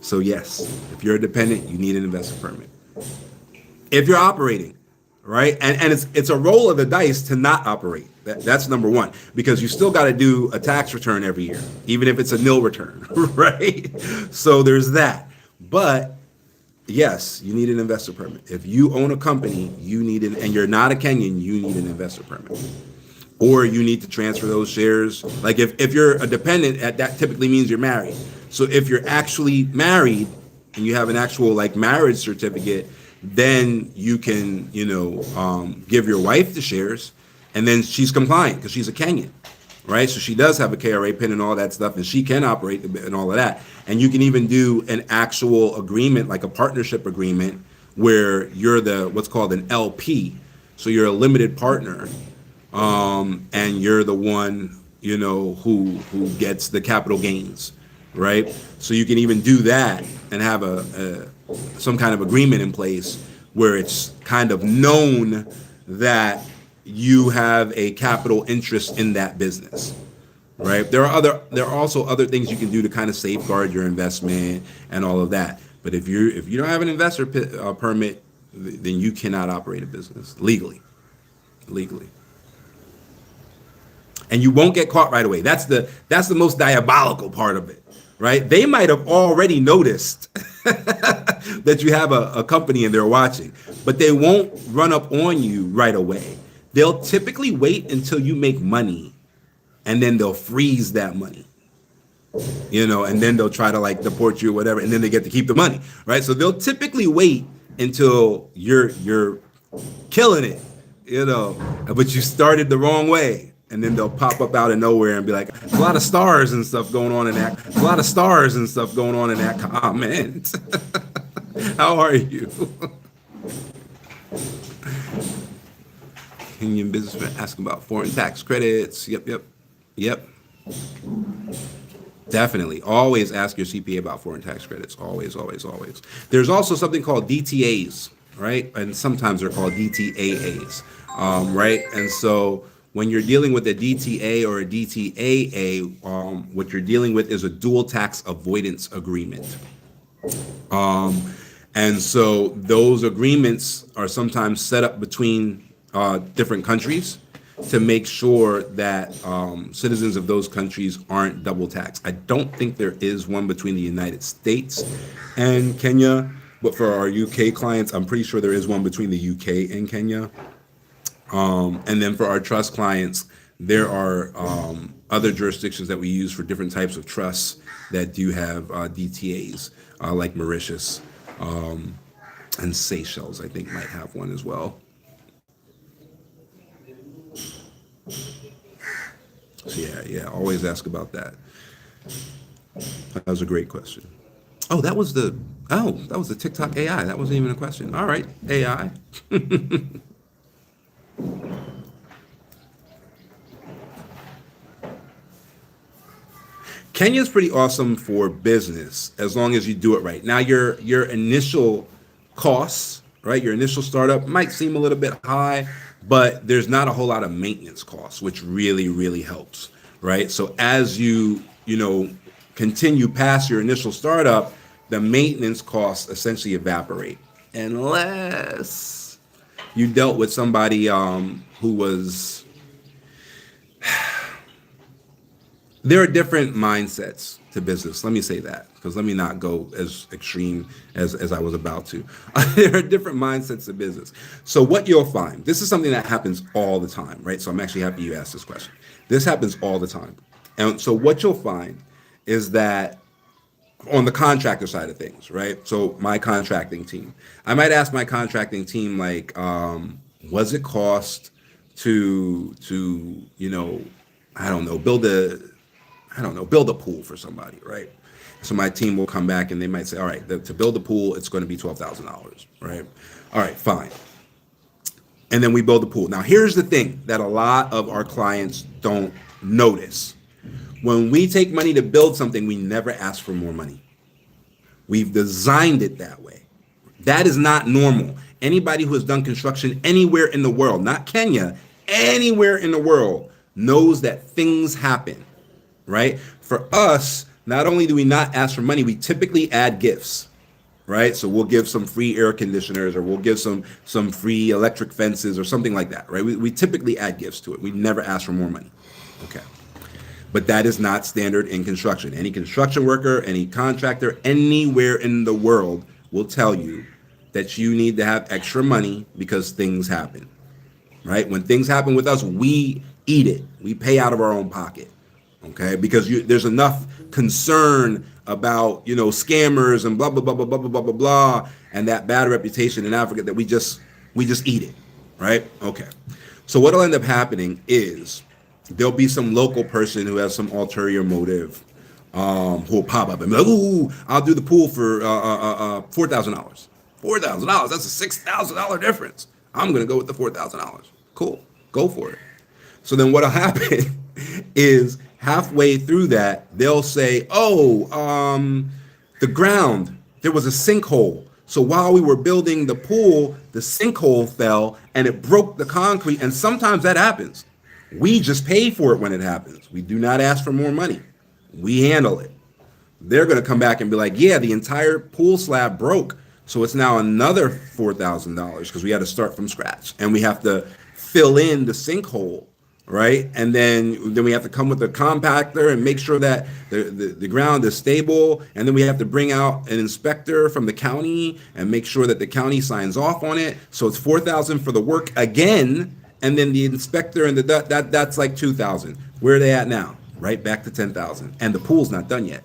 So yes, if you're a dependent, you need an investor permit. If you're operating, right? And it's a roll of the dice to not operate. That's number one, because you still got to do a tax return every year, even if it's a nil return, right? So there's that. But yes, you need an investor permit. If you own a company, and you're not a Kenyan, you need an investor permit. Or you need to transfer those shares. Like if you're a dependent, that typically means you're married. So if you're actually married and you have an actual like marriage certificate, then you can, give your wife the shares, and then she's compliant because she's a Kenyan, right? So she does have a KRA pin and all that stuff, and she can operate and all of that. And you can even do an actual agreement, like a partnership agreement, where you're what's called an LP. So you're a limited partner. And you're the one, who gets the capital gains, right? So you can even do that and have some kind of agreement in place where it's kind of known that you have a capital interest in that business, right? There are also other things you can do to kind of safeguard your investment and all of that. But if you don't have an investor permit, then you cannot operate a business legally. And you won't get caught right away. That's the most diabolical part of it, right? They might have already noticed that you have a company and they're watching, but they won't run up on you right away. They'll typically wait until you make money, and then they'll freeze that money, and then they'll try to like deport you or whatever, and then they get to keep the money, right? So they'll typically wait until you're killing it, but you started the wrong way. And then they'll pop up out of nowhere and be like, a lot of stars and stuff going on in that comment. How are you? Kenyan businessman asking about foreign tax credits. Yep. Yep. Definitely. Always ask your CPA about foreign tax credits. Always, always, always. There's also something called DTAs, right? And sometimes they're called DTAAs, right? And so when you're dealing with a DTA or a DTAA, what you're dealing with is a dual tax avoidance agreement. And so those agreements are sometimes set up between different countries to make sure that citizens of those countries aren't double taxed. I don't think there is one between the United States and Kenya, but for our UK clients, I'm pretty sure there is one between the UK and Kenya. And then for our trust clients, there are other jurisdictions that we use for different types of trusts that do have DTAs, like Mauritius and Seychelles, I think, might have one as well. So yeah, always ask about that. That was a great question. Oh, that was the TikTok AI. That wasn't even a question. All right, AI. Kenya's pretty awesome for business as long as you do it right. Now, your initial costs, right? Your initial startup might seem a little bit high, but there's not a whole lot of maintenance costs, which really, really helps, right? So as you continue past your initial startup, the maintenance costs essentially evaporate, unless you dealt with somebody who was. There are different mindsets to business. Let me say that, because let me not go as extreme as I was about to. There are different mindsets to business. So what you'll find, this is something that happens all the time, right? So I'm actually happy you asked this question. This happens all the time. And so what you'll find is that on the contractor side of things, right? So my contracting team, I might ask my contracting team, like, was it cost to I don't know, build a pool for somebody, right? So my team will come back and they might say, all right, to build a pool, it's going to be $12,000, right? All right, fine. And then we build the pool. Now, here's the thing that a lot of our clients don't notice. When we take money to build something, we never ask for more money. We've designed it that way. That is not normal. Anybody who has done construction anywhere in the world, not Kenya, anywhere in the world, knows that things happen, right? For us, not only do we not ask for money, we typically add gifts, right? So we'll give some free air conditioners, or we'll give some free electric fences or something like that, right? We typically add gifts to it. We never ask for more money. Okay. But that is not standard in construction. Any construction worker, any contractor, anywhere in the world will tell you that you need to have extra money because things happen, right? When things happen with us, we eat it. We pay out of our own pocket, okay? Because there's enough concern about, scammers and blah, blah, blah, blah, blah, blah, blah, blah, blah, and that bad reputation in Africa that we just eat it, right? Okay. So what'll end up happening is there'll be some local person who has some ulterior motive, who'll pop up and be like, ooh, I'll do the pool for $4,000. $4,000, that's a $6,000 difference. I'm gonna go with the $4,000. Cool, go for it. So then what'll happen is halfway through that, they'll say, the ground, there was a sinkhole. So while we were building the pool, the sinkhole fell and it broke the concrete. And sometimes that happens. We just pay for it when it happens. We do not ask for more money. We handle it. They're going to come back and be like, yeah, the entire pool slab broke. So it's now another $4,000 because we had to start from scratch and we have to fill in the sinkhole, right? And then we have to come with a compactor and make sure that the ground is stable. And then we have to bring out an inspector from the county and make sure that the county signs off on it. So it's $4,000 for the work again. And then the inspector and that's like $2,000. Where are they at now? Right back to $10,000. And the pool's not done yet,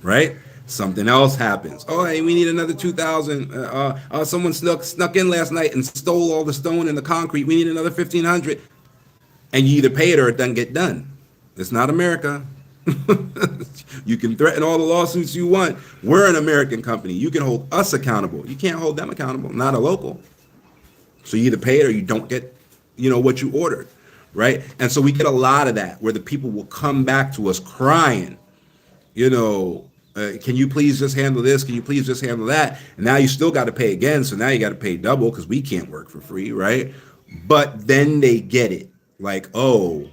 right? Something else happens. Oh, hey, we need another $2,000. Someone snuck in last night and stole all the stone and the concrete. We need another $1,500. And you either pay it or it doesn't get done. It's not America. You can threaten all the lawsuits you want. We're an American company. You can hold us accountable. You can't hold them accountable, not a local. So you either pay it or you don't get, what you ordered, right? And so we get a lot of that where the people will come back to us crying, you know, can you please just handle this? Can you please just handle that? And now you still got to pay again. So now you got to pay double because we can't work for free, right? But then they get it like, oh,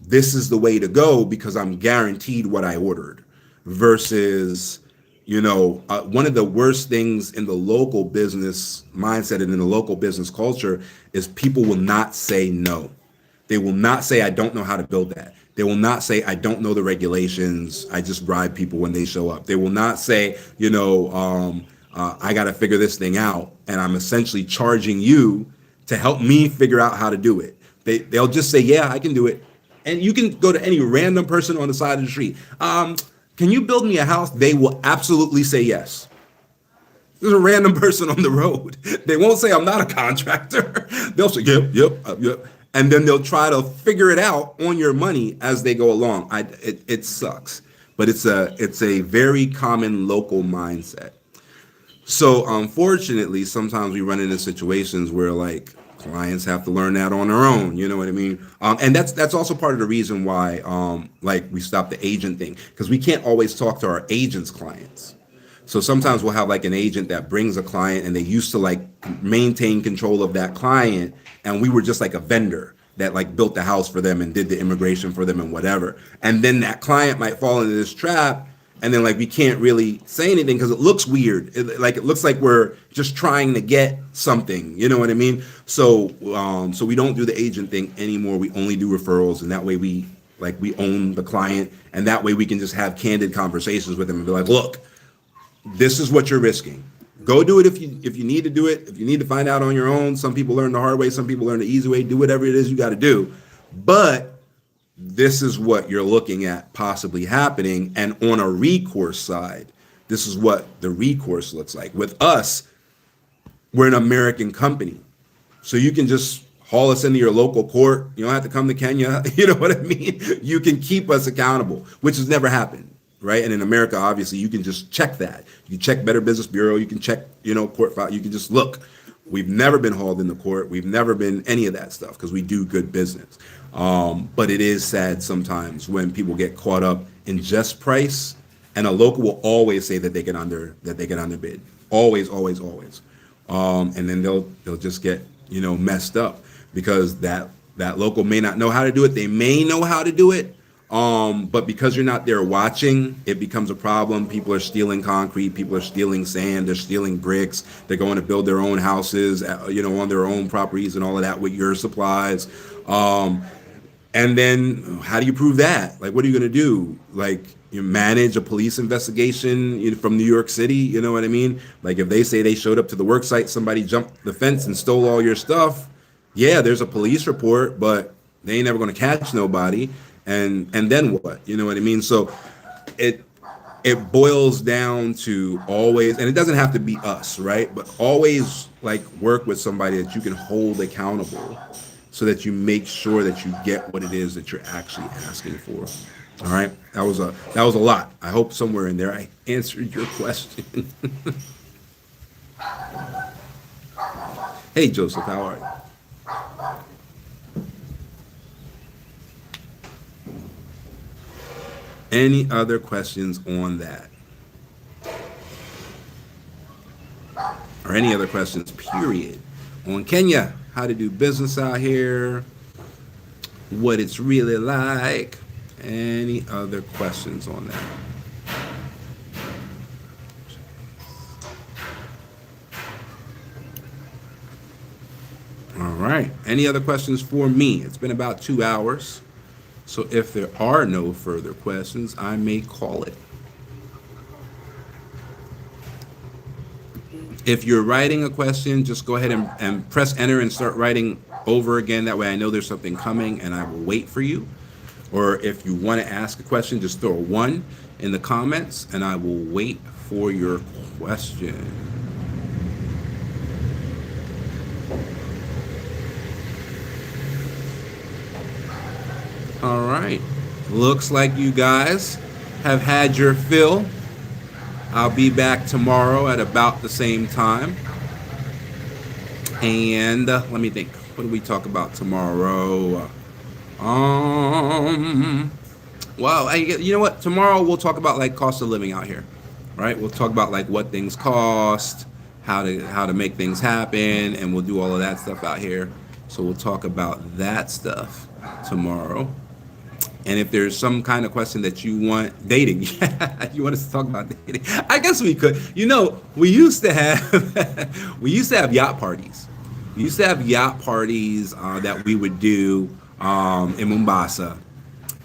this is the way to go because I'm guaranteed what I ordered versus, one of the worst things in the local business mindset and in the local business culture is people will not say no. They will not say, I don't know how to build that. They will not say, I don't know the regulations. I just bribe people when they show up. They will not say, I got to figure this thing out. And I'm essentially charging you to help me figure out how to do it. They'll just say, yeah, I can do it. And you can go to any random person on the side of the street. Can you build me a house? They will absolutely say yes. There's a random person on the road. They won't say, I'm not a contractor. They'll say, yep. And then they'll try to figure it out on your money as they go along. It sucks, but it's a very common local mindset. So unfortunately, sometimes we run into situations where like clients have to learn that on their own. You know what I mean? And that's also part of the reason why like we stopped the agent thing, because we can't always talk to our agents' clients. So sometimes we'll have like an agent that brings a client and they used to like maintain control of that client. And we were just like a vendor that like built the house for them and did the immigration for them and whatever. And then that client might fall into this trap. And then like we can't really say anything because it looks weird. It looks like we're just trying to get something. You know what I mean? So we don't do the agent thing anymore. We only do referrals. And that way we own the client. And that way we can just have candid conversations with them and be like, look, this is what you're risking. Go do it if you need to do it. If you need to find out on your own, some people learn the hard way, some people learn the easy way. Do whatever it is you got to do. But this is what you're looking at possibly happening. And on a recourse side, this is what the recourse looks like. With us, we're an American company. So you can just haul us into your local court. You don't have to come to Kenya. You know what I mean? You can keep us accountable, which has never happened. Right. And in America, obviously, you can just check that. You can check Better Business Bureau. You can check, court file. You can just look. We've never been hauled into court. We've never been any of that stuff because we do good business. But it is sad sometimes when people get caught up in just price, and a local will always say that they get underbid. Always. And then they'll just get, messed up because that local may not know how to do it. They may know how to do it. But because you're not there watching, it becomes a problem. People are stealing concrete, people are stealing sand, they're stealing bricks, they're going to build their own houses, on their own properties and all of that with your supplies. And then how do you prove that? Like, what are you going to do? Like, you manage a police investigation from New York City, you know what I mean? Like, if they say they showed up to the work site, somebody jumped the fence and stole all your stuff, yeah, there's a police report, but they ain't never going to catch nobody. And then what? You know what I mean? So it boils down to always, and it doesn't have to be us, right? But always like work with somebody that you can hold accountable so that you make sure that you get what it is that you're actually asking for. All right. That was a lot. I hope somewhere in there I answered your question. Hey, Joseph, how are you? Any other questions on that? Or any other questions, period, on Kenya, how to do business out here, what it's really like? Any other questions on that? All right. Any other questions for me? It's been about 2 hours. So if there are no further questions, I may call it. If you're writing a question, just go ahead and press enter and start writing over again. That way I know there's something coming and I will wait for you. Or if you want to ask a question, just throw a 1 in the comments and I will wait for your question. All right. Looks like you guys have had your fill. I'll be back tomorrow at about the same time. And let me think. What do we talk about tomorrow? Um, well, you know what? Tomorrow we'll talk about like cost of living out here, right? We'll talk about like what things cost, how to make things happen, and we'll do all of that stuff out here. So we'll talk about that stuff tomorrow. And if there's some kind of question that you want, dating, yeah, you want us to talk about dating, I guess we could. You know, we used to have we used to have yacht parties. We used to have yacht parties that we would do in Mombasa,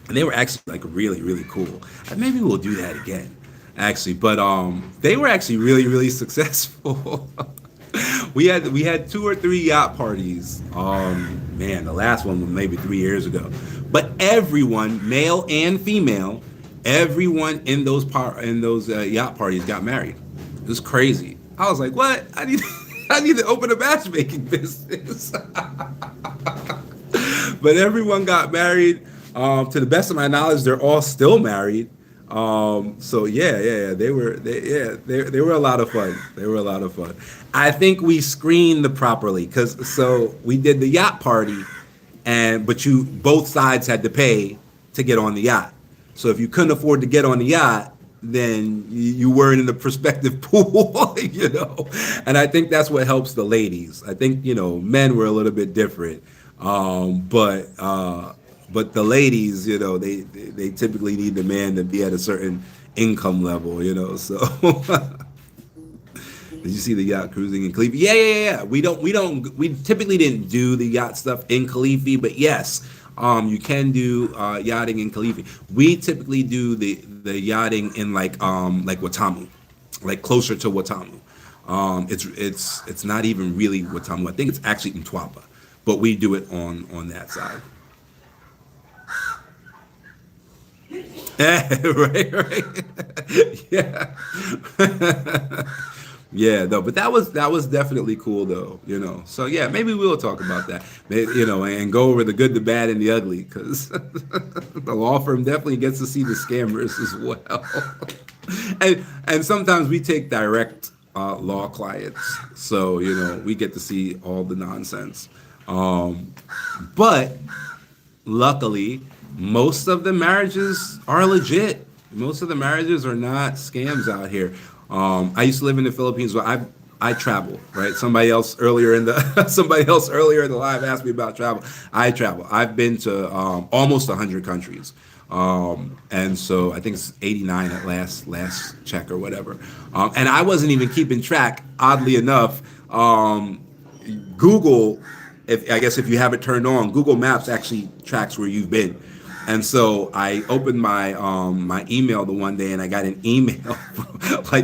and they were actually like really really cool. Maybe we'll do that again, actually. But they were actually really really successful. We had 2 or 3 yacht parties. Man, the last one was maybe 3 years ago. But everyone, male and female, everyone in those yacht parties got married. It was crazy. I was like, what? I need to open a matchmaking business. But everyone got married. To the best of my knowledge, they're all still married. So yeah, they were a lot of fun. They were a lot of fun. I think we screened the properly because so we did the yacht party, and but you both sides had to pay to get on the yacht. So if you couldn't afford to get on the yacht, then you weren't in the prospective pool, you know. And I think that's what helps the ladies. I think men were a little bit different, but the ladies, they typically need the man to be at a certain income level, So did you see the yacht cruising in Kalifi? Yeah. We typically didn't do the yacht stuff in Kalifi, but yes, you can do yachting in Kalifi. We typically do the yachting in like Watamu, like closer to Watamu. It's not even really Watamu. I think it's actually in Twapa, but we do it on that side. Right. Yeah. Yeah, though, but that was definitely cool, though. So yeah, maybe we'll talk about that, and go over the good, the bad, and the ugly, because the law firm definitely gets to see the scammers as well. And sometimes we take direct law clients, so we get to see all the nonsense. But luckily, most of the marriages are legit. Most of the marriages are not scams out here. I used to live in the Philippines, but I travel, right? Somebody else earlier in the live asked me about travel. I travel. I've been to almost 100 countries, and so I think it's 89 at last check or whatever. And I wasn't even keeping track. Oddly enough, Google, I guess if you have it turned on, Google Maps actually tracks where you've been. And so I opened my email the one day, and I got an email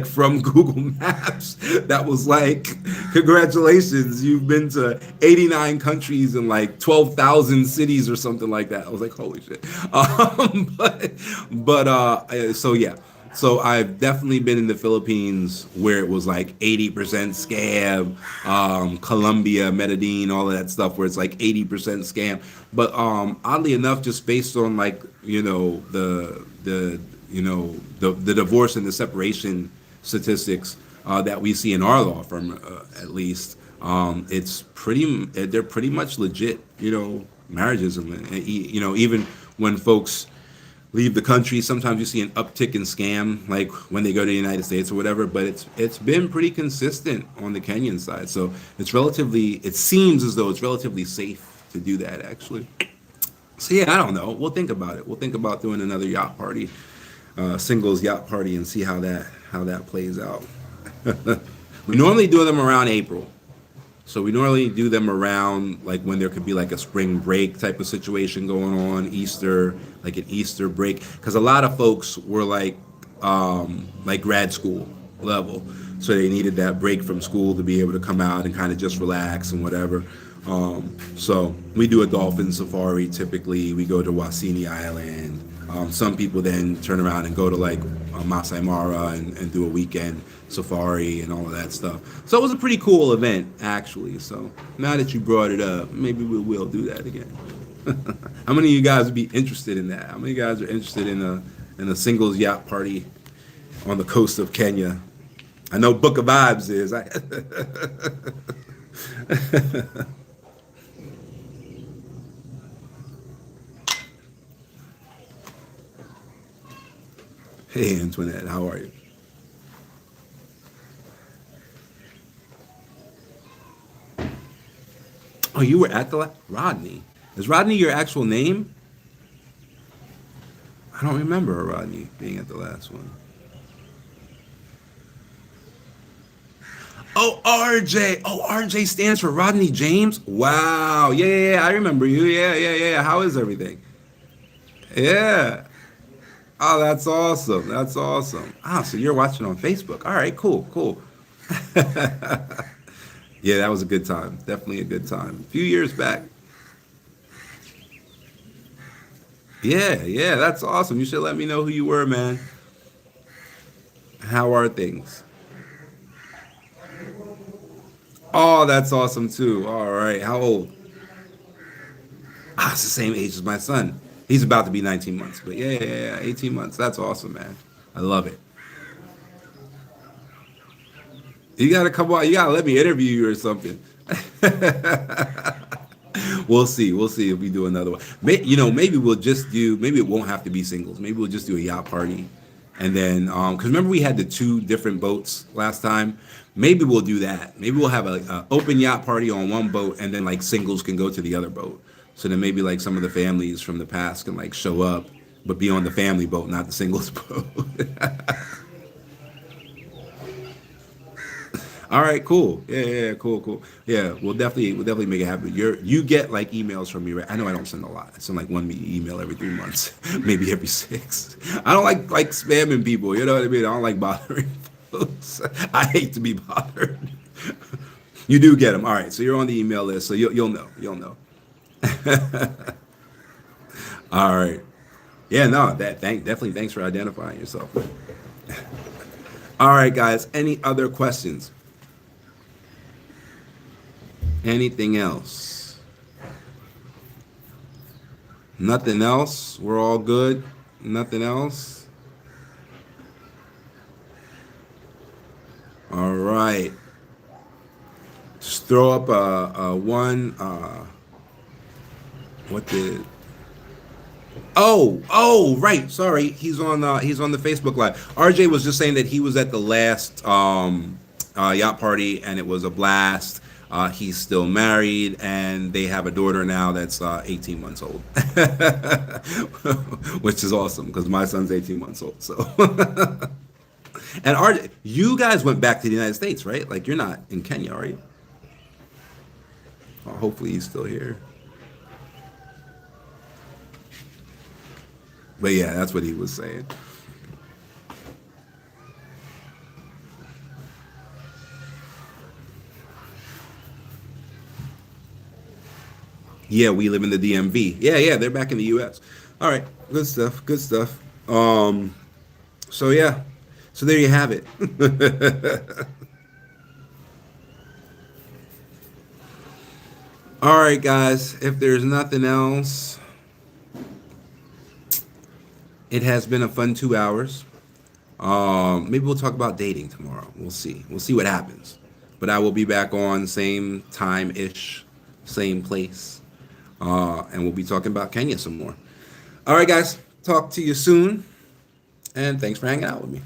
from Google Maps that was like, "Congratulations, you've been to 89 countries and like 12,000 cities or something like that." I was like, "Holy shit!" So yeah. So I've definitely been in the Philippines where it was like 80% scam, Colombia, Medellin, all of that stuff where it's like 80% scam. But oddly enough, just based on like the divorce and the separation statistics that we see in our law firm, at least, they're pretty much legit, marriages, and even when folks leave the country. Sometimes you see an uptick in scam, like when they go to the United States or whatever. But it's been pretty consistent on the Kenyan side, so it seems as though it's relatively safe to do that, actually. So yeah, I don't know. We'll think about it. We'll think about doing another yacht party, singles yacht party, and see how that plays out. We normally do them around April. So we normally do them around like when there could be like a spring break type of situation going on, Easter, like an Easter break, because a lot of folks were like grad school level, so they needed that break from school to be able to come out and kind of just relax and whatever. So we do a dolphin safari. Typically, we go to Wasini Island. Some people then turn around and go to like Masai Mara and do a weekend safari and all of that stuff. So it was a pretty cool event, actually. So now that you brought it up, maybe we will do that again. How many of you guys would be interested in that? How many guys are interested in a singles yacht party on the coast of Kenya? I know Book of Vibes is. Hey, Antoinette, how are you? Oh, you were at the Rodney. Is Rodney your actual name? I don't remember Rodney being at the last one. Oh, RJ. Oh, RJ stands for Rodney James. Wow. Yeah, yeah, yeah. I remember you. Yeah, yeah, yeah. How is everything? Yeah. Oh, that's awesome. That's awesome. Ah, so you're watching on Facebook. All right, cool, cool. Yeah, that was a good time. Definitely a good time. A few years back. Yeah, yeah, that's awesome. You should let me know who you were, man. How are things? Oh, that's awesome too. All right. How old? Ah, it's the same age as my son. He's about to be 19 months, but yeah, yeah, yeah, 18 months. That's awesome, man. I love it. You gotta come on. You gotta let me interview you or something. We'll see. We'll see if we do another one. Maybe we'll just do. Maybe it won't have to be singles. Maybe we'll just do a yacht party, and then because remember we had the two different boats last time. Maybe we'll do that. Maybe we'll have a open yacht party on one boat, and then like singles can go to the other boat. So then maybe like some of the families from the past can like show up, but be on the family boat, not the singles boat. All right, cool. Yeah, yeah, yeah, cool, cool. Yeah, we'll definitely make it happen. You get like emails from me, right? I know I don't send a lot. I send like one email every 3 months, maybe every six. I don't like spamming people. You know what I mean? I don't like bothering folks. I hate to be bothered. You do get them. All right, so you're on the email list, so you'll know. You'll know. All right. Yeah, no, definitely thanks for identifying yourself. All right, guys. Any other questions? Anything else? Nothing else? We're all good? Nothing else? All right. Just throw up a one. What did? Oh, right. Sorry, he's on the Facebook Live. RJ was just saying that he was at the last yacht party and it was a blast. He's still married and they have a daughter now that's 18 months old, which is awesome because my son's 18 months old. So, and RJ, you guys went back to the United States, right? Like you're not in Kenya, are you? Hopefully he's still here. But yeah, that's what he was saying. Yeah, we live in the DMV. Yeah, yeah, they're back in the US. All right, good stuff, good stuff. So yeah, so there you have it. All right, guys, if there's nothing else, it has been a fun 2 hours. Maybe we'll talk about dating tomorrow. We'll see. We'll see what happens. But I will be back on same time ish, same place. And we'll be talking about Kenya some more. All right, guys. Talk to you soon. And thanks for hanging out with me.